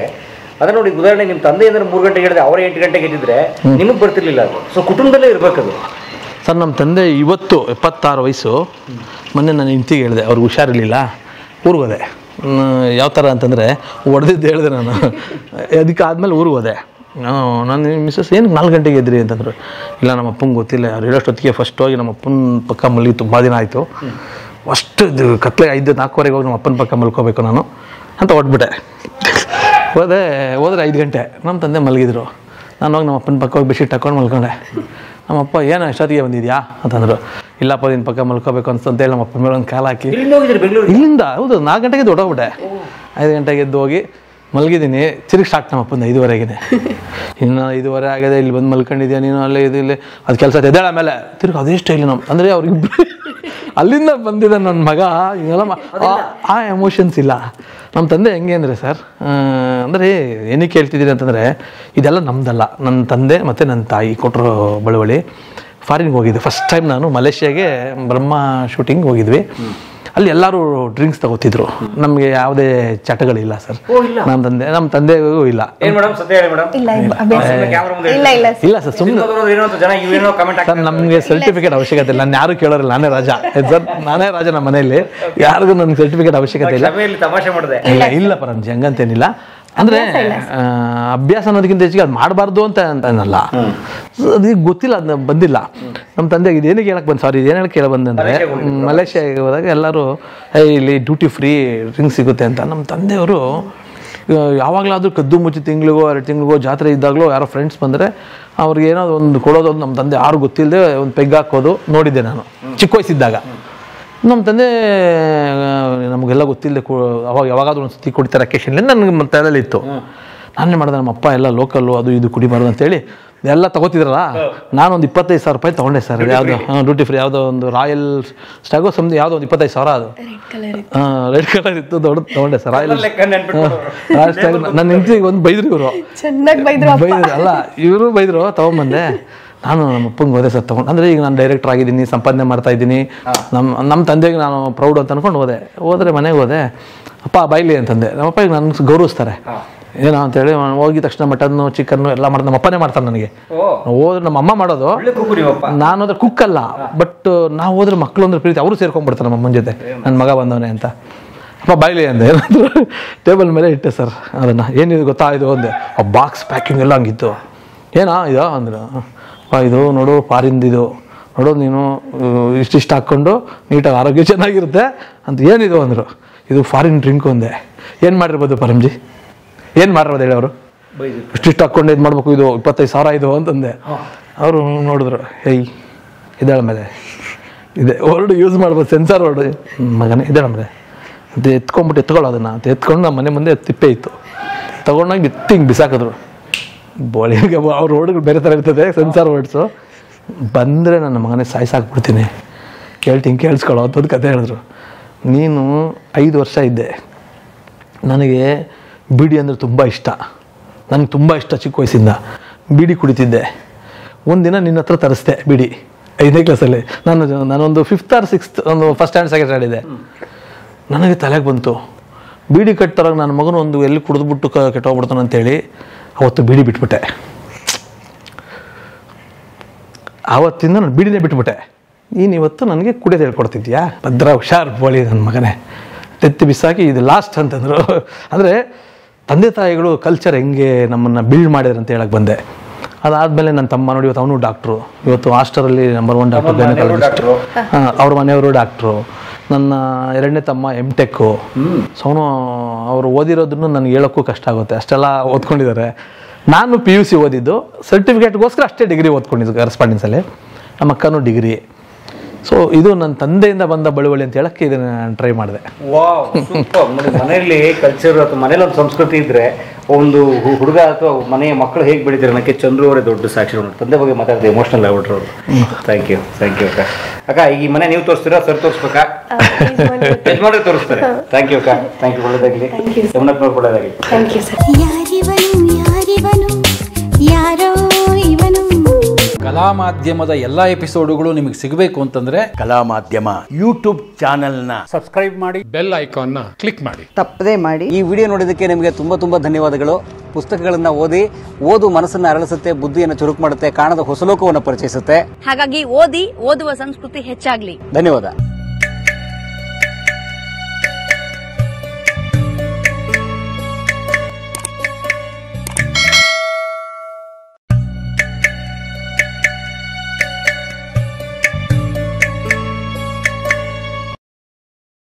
[SPEAKER 2] ಅದ ನೋಡಿ, ಉದಾಹರಣೆ ನಿಮ್ಮ ತಂದೆ ಅಂದ್ರೆ 3 ಗಂಟೆಗೆ ಹೇಳಿದ್ರೆ ಅವ್ರು 8 ಗಂಟೆಗೆ ಎದ್ದಿದ್ರೆ ನಿಮಗೆ ಬರ್ತಿರ್ಲಿಲ್ಲ ಅದು. ಸೊ ಕುಟುಂಬದಲ್ಲೇ ಇರ್ಬೇಕದು.
[SPEAKER 3] ಸರ್ ನಮ್ಮ ತಂದೆ ಇವತ್ತು 76 ವಯಸ್ಸು. ಮೊನ್ನೆ ನಾನು ಹೆಂಡ್ತಿಗೆ ಹೇಳಿದೆ, ಅವ್ರಿಗೆ ಹುಷಾರಿರಲಿಲ್ಲ, ಊರಿಗೆ ಹೋದೆ. ಯಾವ ಥರ ಅಂತಂದರೆ ಹೊಡೆದಿದ್ದು ಹೇಳಿದೆ ನಾನು. ಅದಕ್ಕೆ ಆದಮೇಲೆ ಊರಿಗೆ ಹೋದೆ. ನಾನು ಮಿಸ್ಸಸ್ ಏನು 4 ಗಂಟೆಗೆ ಎದ್ರಿ ಅಂತಂದರು. ಇಲ್ಲ ನಮ್ಮ ಅಪ್ಪಂಗೆ ಗೊತ್ತಿಲ್ಲ, ಅವ್ರು ಹೇಳೋಷ್ಟೊತ್ತಿಗೆ ಫಸ್ಟ್ ಹೋಗಿ ನಮ್ಮ ಅಪ್ಪನ ಪಕ್ಕ ಮಲಗಿ ತುಂಬ ದಿನ ಆಯಿತು. ಅಷ್ಟು ಕತ್ಲೆ 4:45 ಹೋಗಿ ನಮ್ಮ ಅಪ್ಪನ ಪಕ್ಕ ಮಲ್ಕೋಬೇಕು ನಾನು ಅಂತ ಹೊಟ್ಬಿಟ್ಟೆ. ಹೋದರೆ 5 ಗಂಟೆ ನಮ್ಮ ತಂದೆ ಮಲಗಿದ್ರು. ನಾನು ಹೋಗಿ ನಮ್ಮ ಅಪ್ಪನ ಪಕ್ಕ ಹೋಗಿ ಬೆಡ್ಶೀಟ್ ಹಾಕೊಂಡು ಮಲ್ಕೊಂಡೆ. ನಮ್ಮಪ್ಪ ಏನು ಎಷ್ಟೊತ್ತಿಗೆ ಬಂದಿದ್ಯಾ ಅಂತಂದರು. ಇಲ್ಲಪ್ಪ ನಿನ್ನ ಪಕ್ಕ ಮಲ್ಕೋಬೇಕು ಅಂತಂತೇಳಿ ನಮ್ಮ ಅಪ್ಪನ ಮೇಲೆ ಒಂದು ಕಾಲು ಹಾಕಿ ಇಲ್ಲಿಂದ ಹೌದು 4 ಗಂಟೆಗೆ ಹೊಡೋಗ್ಬಿಟ್ಟೆ. 5 ಗಂಟೆಗೆ ಎದ್ದು ಹೋಗಿ ಮಲಗಿದ್ದೀನಿ. ತಿರುಗಿ ಸ್ಟಾರ್ಟ್ ನಮ್ಮ ಅಪ್ಪಂದು 5:15ಗೆ. ಇನ್ನು 5:15 ಆಗಿದೆ, ಇಲ್ಲಿ ಬಂದು ಮಲ್ಕೊಂಡಿದ್ಯಾ ನೀನು, ಅಲ್ಲೇ ಇಲ್ಲಿ ಅದು ಕೆಲಸ ಎದ್ದೇಳ ಮೇಲೆ ತಿರುಗಿ ಅದೇ ಸ್ಟೈಲಿ ನಮ್ಮ ಅಂದರೆ ಅವ್ರಿಗಿಬ್ಬರು ಅಲ್ಲಿಂದ ಬಂದಿದ್ದ ನನ್ನ ಮಗ. ಹಿಂಗೆಲ್ಲ ಆ ಎಮೋಷನ್ಸ್ ಇಲ್ಲ. ನಮ್ಮ ತಂದೆ ಹೆಂಗೆ ಅಂದರೆ ಸರ್, ಅಂದರೆ ಏನಕ್ಕೆ ಹೇಳ್ತಿದ್ದೀನಿ ಅಂತಂದರೆ ಇದೆಲ್ಲ ನಮ್ಮದಲ್ಲ, ನನ್ನ ತಂದೆ ಮತ್ತು ನನ್ನ ತಾಯಿ ಕೊಟ್ಟರು ಬಳುವಳಿ. ಫಾರಿನ್ಗೆ ಹೋಗಿದ್ದೆ ಫಸ್ಟ್ ಟೈಮ್ ನಾನು, ಮಲೇಷ್ಯಾಗೆ ಬ್ರಹ್ಮ ಶೂಟಿಂಗ್ ಹೋಗಿದ್ವಿ. ಅಲ್ಲಿ ಎಲ್ಲರೂ ಡ್ರಿಂಕ್ಸ್ ತಗೋತಿದ್ರು. ನಮಗೆ ಯಾವುದೇ ಚಟಗಳಿಲ್ಲ ಸರ್. ನಮ್ಮ ತಂದೆಗೂ ಇಲ್ಲ. ಇಲ್ಲ ಸರ್, ಸುಮ್ಮನೆ ಸರ್ ನಮಗೆ ಸರ್ಟಿಫಿಕೇಟ್ ಅವಶ್ಯಕತೆ ಇಲ್ಲ. ನಾನು ಯಾರು ಕೇಳೋರಿಲ್ಲ, ನಾನೇ ರಾಜ ಸರ್, ನಾನೇ ರಾಜ ನಮ್ಮ ಮನೆಯಲ್ಲಿ. ಯಾರಿಗೂ ನನಗೆ ಸರ್ಟಿಫಿಕೇಟ್ ಅವಶ್ಯಕತೆ ಇಲ್ಲ. ಇಲ್ಲ ಪರಂಜಿ, ಹಂಗಂತೇನಿಲ್ಲ. ಅಂದರೆ ಅಭ್ಯಾಸ ಅನ್ನೋದಕ್ಕಿಂತ ಹೆಚ್ಚಿಗೆ ಅದು ಮಾಡಬಾರ್ದು ಅಂತ ಅನ್ನಲ್ಲ, ಅದಕ್ಕೆ ಗೊತ್ತಿಲ್ಲ, ಅದನ್ನ ಬಂದಿಲ್ಲ. ನಮ್ಮ ತಂದೆಗೆ ಇದೇನಿಗೆ ಹೇಳಕ್ಕೆ ಬಂದು ಸಾರಿ ಏನು ಹೇಳಕ್ಕೆ ಹೇಳ ಬಂದಂದರೆ ಮಲೇಷ್ಯಾಗೆ ಹೋದಾಗ ಎಲ್ಲರೂ ಇಲ್ಲಿ ಡ್ಯೂಟಿ ಫ್ರೀ ಡ್ರಿಂಕ್ಸ್ ಸಿಗುತ್ತೆ ಅಂತ. ನಮ್ಮ ತಂದೆಯವರು ಯಾವಾಗಲಾದರೂ ಕದ್ದು ಮುಚ್ಚಿ ತಿಂಗಳಿಗೋ 2 ತಿಂಗಳಿಗೋ ಜಾತ್ರೆ ಇದ್ದಾಗಲೂ ಯಾರೋ ಫ್ರೆಂಡ್ಸ್ ಬಂದರೆ ಅವ್ರಿಗೆ ಏನೋ ಒಂದು ಕೊಡೋದು, ನಮ್ಮ ತಂದೆ ಯಾರು ಗೊತ್ತಿಲ್ಲದೆ ಒಂದು ಪೆಗ್ ಹಾಕೋದು ನೋಡಿದ್ದೆ ನಾನು ಚಿಕ್ಕ ವಯಸ್ಸಿದ್ದಾಗ. ನಮ್ಮ ತಂದೆ ನಮಗೆಲ್ಲ ಗೊತ್ತಿಲ್ಲದೆ ಅವಾಗ ಯಾವಾಗಾದ್ರೂ ಒಂದು ಸತಿ ಕುಡಿತಾರೆ ಅಕೇಶನ್ಲಿ, ನನಗೆ ತಲೆಯಲ್ಲಿ ಇತ್ತು. ನಾನೇ ಮಾಡಿದೆ, ನಮ್ಮ ಅಪ್ಪ ಎಲ್ಲ ಲೋಕಲ್ಲು ಅದು ಇದು ಕುಡಿಬಾರ್ದು ಅಂತೇಳಿ ಎಲ್ಲ ತಗೋತಿದ್ರಲ್ಲ. ನಾನೊಂದು 25,000 ರೂಪಾಯಿ ತೊಗೊಂಡೆ ಸರ್. ಯಾವುದೋ ಡ್ಯೂಟಿ ಫ್ರೀ ಯಾವುದೋ ಒಂದು ರಾಯಲ್ ಸ್ಟಾಗೋ ಸಮಥಿಂಗ್ ಯಾವುದೋ ಒಂದು 25,000 ಅದು ರೆಡ್ ಕಲರ್ ಇತ್ತು, ದೊಡ್ಡ ತೊಗೊಂಡೆ ಸರ್. ರಾಯಲ್ ಸ್ಟಾಗ್. ನನ್ನ ಹೆಂಡತಿಗೆ ಒಂದು ಬೈದ್ರು ಇವರು, ಬೈದ್ರು ಅಲ್ಲ ಇವರು ಬೈದ್ರು, ತೊಗೊಂಬಂದೆ. ನಾನು ನಮ್ಮ ಅಪ್ಪಂಗೆ ಹೋದೆ ಸರ್ ತೊಗೊಂಡು. ಅಂದರೆ ಈಗ ನಾನು ಡೈರೆಕ್ಟರ್ ಆಗಿದ್ದೀನಿ, ಸಂಪಾದನೆ ಮಾಡ್ತಾ ಇದ್ದೀನಿ, ನಮ್ಮ ತಂದೆಗೆ ನಾನು ಪ್ರೌಡ್ ಅಂತ ಅಂದ್ಕೊಂಡು ಹೋದರೆ ಮನೆಗೆ ಹೋದೆ. ಅಪ್ಪ ಬಾಯ್ಲಿ ಅಂತಂದೆ. ನಮ್ಮಪ್ಪ ಈಗ ನನ್ನ ಗೌರವಿಸ್ತಾರೆ ಏನೋ ಅಂತೇಳಿ ಹೋಗಿದ ತಕ್ಷಣ ಮಟನ್ನು ಚಿಕನ್ನು ಎಲ್ಲ ಮಾಡ್ತಾರೆ. ನಮ್ಮ ಅಪ್ಪನೇ ಮಾಡ್ತಾರೆ ನನಗೆ. ಹೋದ್ರೆ ನಮ್ಮ ಅಮ್ಮ ಮಾಡೋದು, ನಾನು ಹೋದ್ರೆ ಕುಕ್ ಅಲ್ಲ, ಬಟ್ ನಾವು ಹೋದ್ರೆ ಮಕ್ಕಳು ಅಂದ್ರೆ ಪ್ರೀತಿ, ಅವರು ಸೇರ್ಕೊಂಡ್ಬಿಡ್ತಾರೆ ನಮ್ಮ ಅಮ್ಮನ ಜೊತೆ, ನನ್ನ ಮಗ ಬಂದವನೇ ಅಂತ. ಅಪ್ಪ ಬಾಯ್ಲಿ ಅಂದೆ. ಏನಾದರೂ ಟೇಬಲ್ ಮೇಲೆ ಇಟ್ಟೆ ಸರ್ ಅದನ್ನು. ಏನಿದು ಗೊತ್ತಾಯಿತು ಅಂದೆ. ಆ ಬಾಕ್ಸ್ ಪ್ಯಾಕಿಂಗ್ ಎಲ್ಲ ಹಂಗಿತ್ತು. ಏನೋ ಇದು ಅಂದರು. ಇದು ನೋಡು ಫಾರಿಂದಿದು, ನೋಡು ನೀನು ಇಷ್ಟಿಷ್ಟು ಹಾಕ್ಕೊಂಡು ನೀಟಾಗಿ ಆರೋಗ್ಯ ಚೆನ್ನಾಗಿರುತ್ತೆ ಅಂತ. ಏನಿದು ಅಂದರು. ಇದು ಫಾರಿನ್ ಡ್ರಿಂಕ್ ಒಂದೆ. ಏನು ಮಾಡಿರ್ಬೋದು ಪರಂಜಿ, ಏನು ಮಾಡಿರ್ಬೋದು ಹೇಳಿ ಅವರು? ಇಷ್ಟಿಷ್ಟು ಹಾಕ್ಕೊಂಡು ಇದು ಮಾಡ್ಬೇಕು, ಇದು 25,000 ಇದು ಅಂತಂದೆ. ಅವರು ನೋಡಿದ್ರು, ಹೇಯ್ ಇದ್ದಾಳ ಮೇಲೆ ಇದೆ ವರ್ಡ್ ಯೂಸ್ ಮಾಡ್ಬೋದು, ಸೆನ್ಸಾರ್ ವರ್ಡ್ ಮಗನೇ ಇದ್ದಾಳ ಮೇಲೆ ಅದು ಎತ್ಕೊಂಡ್ಬಿಟ್ಟು ಅದನ್ನು ಅಂತ ಎತ್ಕೊಂಡು ನಮ್ಮ ಮನೆ ಮುಂದೆ ತಿಪ್ಪೆ ಇತ್ತು, ತೊಗೊಂಡಾಗ ಹಿಂಗೆ ಬಿಸಾಕಿದ್ರು. ಬೋಳಿಗೆ ಅವ್ರ ವರ್ಡ್ಗಳು ಬೇರೆ ಥರ ಇರ್ತದೆ, ಸೆನ್ಸಾರ್ ವರ್ಡ್ಸು. ಬಂದರೆ ನನ್ನ ಮಗನೇ ಸಾಯಿಸಾಕ್ಬಿಡ್ತೀನಿ, ಹೇಳ್ತೀನಿ ಕೇಳಿಸ್ಕೊಳ್ಳೋ ಅಂತಂದು ಕತೆ ಹೇಳಿದ್ರು. ನೀನು 5 ವರ್ಷ ಇದ್ದೆ, ನನಗೆ ಬೀಡಿ ಅಂದರೆ ತುಂಬ ಇಷ್ಟ, ನನಗೆ ತುಂಬ ಇಷ್ಟ. ಚಿಕ್ಕ ವಯಸ್ಸಿಂದ ಬೀಡಿ ಕುಡಿತಿದ್ದೆ. ಒಂದಿನ ನಿನ್ನ ಹತ್ರ ತರಿಸ್ದೆ ಬೀಡಿ 5ನೇ ಕ್ಲಾಸಲ್ಲಿ. ನಾನೊಂದು 5th or 6th, ಒಂದು ಫಸ್ಟ್ ಸ್ಟ್ಯಾಂಡ್ ಸೆಕೆಂಡ್ ಸ್ಟ್ಯಾಂಡ್ ಇದೆ. ನನಗೆ ತಲೆಗೆ ಬಂತು ಬೀಡಿ ಕಟ್ತಾರಾಗ ನನ್ನ ಮಗನು ಒಂದು ಎಲ್ಲಿ ಕುಡಿದ್ಬಿಟ್ಟು ಕೆಟ್ಟೋಗ್ಬಿಡ್ತಾನೆ ಅಂತೇಳಿ ಅವತ್ತು ಬೀಡಿ ಬಿಟ್ಬಿಟ್ಟೆ. ಆವತ್ತಿಂದ ನಾನು ಬೀಡಿನೇ ಬಿಟ್ಬಿಟ್ಟೆ. ನೀನು ಇವತ್ತು ನನಗೆ ಕುಡಿಯೋದು ಹೇಳ್ಕೊಡ್ತಿದ್ಯಾ? ಭದ್ರ ಹುಷಾರ್ ಬೋಳಿ ನನ್ನ ಮಗನೇ, ತೆತ್ತಿ ಬಿಸಾಕಿ ಇದು ಲಾಸ್ಟ್ ಅಂತಂದರು. ಅಂದರೆ ತಂದೆ ತಾಯಿಗಳು ಕಲ್ಚರ್ ಹೆಂಗೆ ನಮ್ಮನ್ನು ಬಿಲ್ಡ್ ಮಾಡಿದ್ರು ಅಂತ ಹೇಳಕ್ಕೆ ಬಂದೆ. ಅದಾದಮೇಲೆ ನನ್ನ ತಮ್ಮ ನೋಡಿ, ಇವತ್ತು ಅವನು ಡಾಕ್ಟ್ರು, ಇವತ್ತು ಹಾಸ್ಟೆಲಲ್ಲಿ ನಂಬರ್ 1 ಡಾಕ್ಟರ್, ಗೈನಕಾಲಜಿಸ್ಟು. ಅವ್ರ ಮನೆಯವರು ಡಾಕ್ಟ್ರು. ನನ್ನ 2ನೇ ತಮ್ಮ MTech. ಸೊ ಅವನು ಅವರು ಓದಿರೋದನ್ನು ನನಗೆ ಹೇಳೋಕ್ಕೂ ಕಷ್ಟ ಆಗುತ್ತೆ, ಅಷ್ಟೆಲ್ಲ ಓದ್ಕೊಂಡಿದ್ದಾರೆ. ನಾನು PUC ಓದಿದ್ದು, ಸರ್ಟಿಫಿಕೇಟ್ಗೋಸ್ಕರ ಅಷ್ಟೇ ಡಿಗ್ರಿ ಓದ್ಕೊಂಡಿದ್ದು ಕರೆಸ್ಪಾಂಡೆನ್ಸಲ್ಲಿ. ನಮ್ಮ ಅಕ್ಕನೂ ಡಿಗ್ರಿ. ಸೊ ಇದು ನನ್ನ ತಂದೆಯಿಂದ ಬಂದ ಬಳುವಳಿ ಅಂತ ಹೇಳಕ್ಕೆ ಇದನ್ನು ಟ್ರೈ ಮಾಡಿದೆ.
[SPEAKER 2] ಮನೆಯಲ್ಲಿ ಕಲ್ಚರ್ ಅಥವಾ ಮನೇಲಿ ಒಂದು ಸಂಸ್ಕೃತಿ ಇದ್ರೆ ಒಂದು ಹುಡುಗ ಅಥವಾ ಮನೆಯ ಮಕ್ಕಳು ಹೇಗೆ ಬೆಳಿತಾರೆ ಅನ್ನೋಕ್ಕೆ ಚಂದ್ರು ಅವರೇ ದೊಡ್ಡ ಸಾಕ್ಷಿ. ತಂದೆ ಬಗ್ಗೆ ಮಾತಾಡ್ತೀವಿ, ಎಮೋಷನಲ್ ಆಗ್ಬಿಟ್ರು ಅವರು. ಥ್ಯಾಂಕ್ ಯು ಅಕ್ಕ. ಅಕ್ಕ, ಈ ಮನೆ ನೀವು ತೋರಿಸ್ತೀರಾ ಸರ್ ತೋರಿಸ್ಬೇಕಾ? ಯಜಮಾನ್ರೆ ತೋರಿಸ್ತಾರೆ. ಥ್ಯಾಂಕ್ ಯು ಅಕ್ಕ, ಥ್ಯಾಂಕ್ ಯು. ಒಳ್ಳೆದಾಗಲಿ, ಯಮುನಪ್ಪನವ್ರು ಒಳ್ಳೆದಾಗಲಿ.
[SPEAKER 6] Thank you sir. ಯಾರಿವನು ಯಾರಿವನು ಯಾರೋ ಇವನು.
[SPEAKER 3] ಕಲಾ
[SPEAKER 6] ಕಲಾ ಮಾಧ್ಯಮದ ಎಲ್ಲಾ ಎಪಿಸೋಡುಗಳು ನಿಮಗೆ ಸಿಗಬೇಕು ಅಂತಂದ್ರೆ
[SPEAKER 7] ಕಲಾ ಮಾಧ್ಯಮ ಯೂಟ್ಯೂಬ್ ಚಾನೆಲ್ನ
[SPEAKER 6] ಸಬ್ಸ್ಕ್ರೈಬ್ ಮಾಡಿ,
[SPEAKER 8] ಬೆಲ್ ಐಕಾನ್ನ ಕ್ಲಿಕ್ ಮಾಡಿ,
[SPEAKER 9] ತಪ್ಪದೇ ಮಾಡಿ.
[SPEAKER 2] ಈ ವಿಡಿಯೋ ನೋಡಿದ್ದಕ್ಕೆ ನಿಮಗೆ ತುಂಬಾ ಧನ್ಯವಾದಗಳು. ಪುಸ್ತಕಗಳನ್ನ ಓದು ಮನಸ್ಸನ್ನ ಅರಳಿಸುತ್ತೆ, ಬುದ್ಧಿಯನ್ನು ಚುರುಕು ಮಾಡುತ್ತೆ, ಕಾಣದ ಹೊಸಲೋಕವನ್ನು ಪರಿಚಯಿಸುತ್ತೆ.
[SPEAKER 10] ಹಾಗಾಗಿ ಓದುವ ಸಂಸ್ಕೃತಿ ಹೆಚ್ಚಾಗ್ಲಿ.
[SPEAKER 2] ಧನ್ಯವಾದ.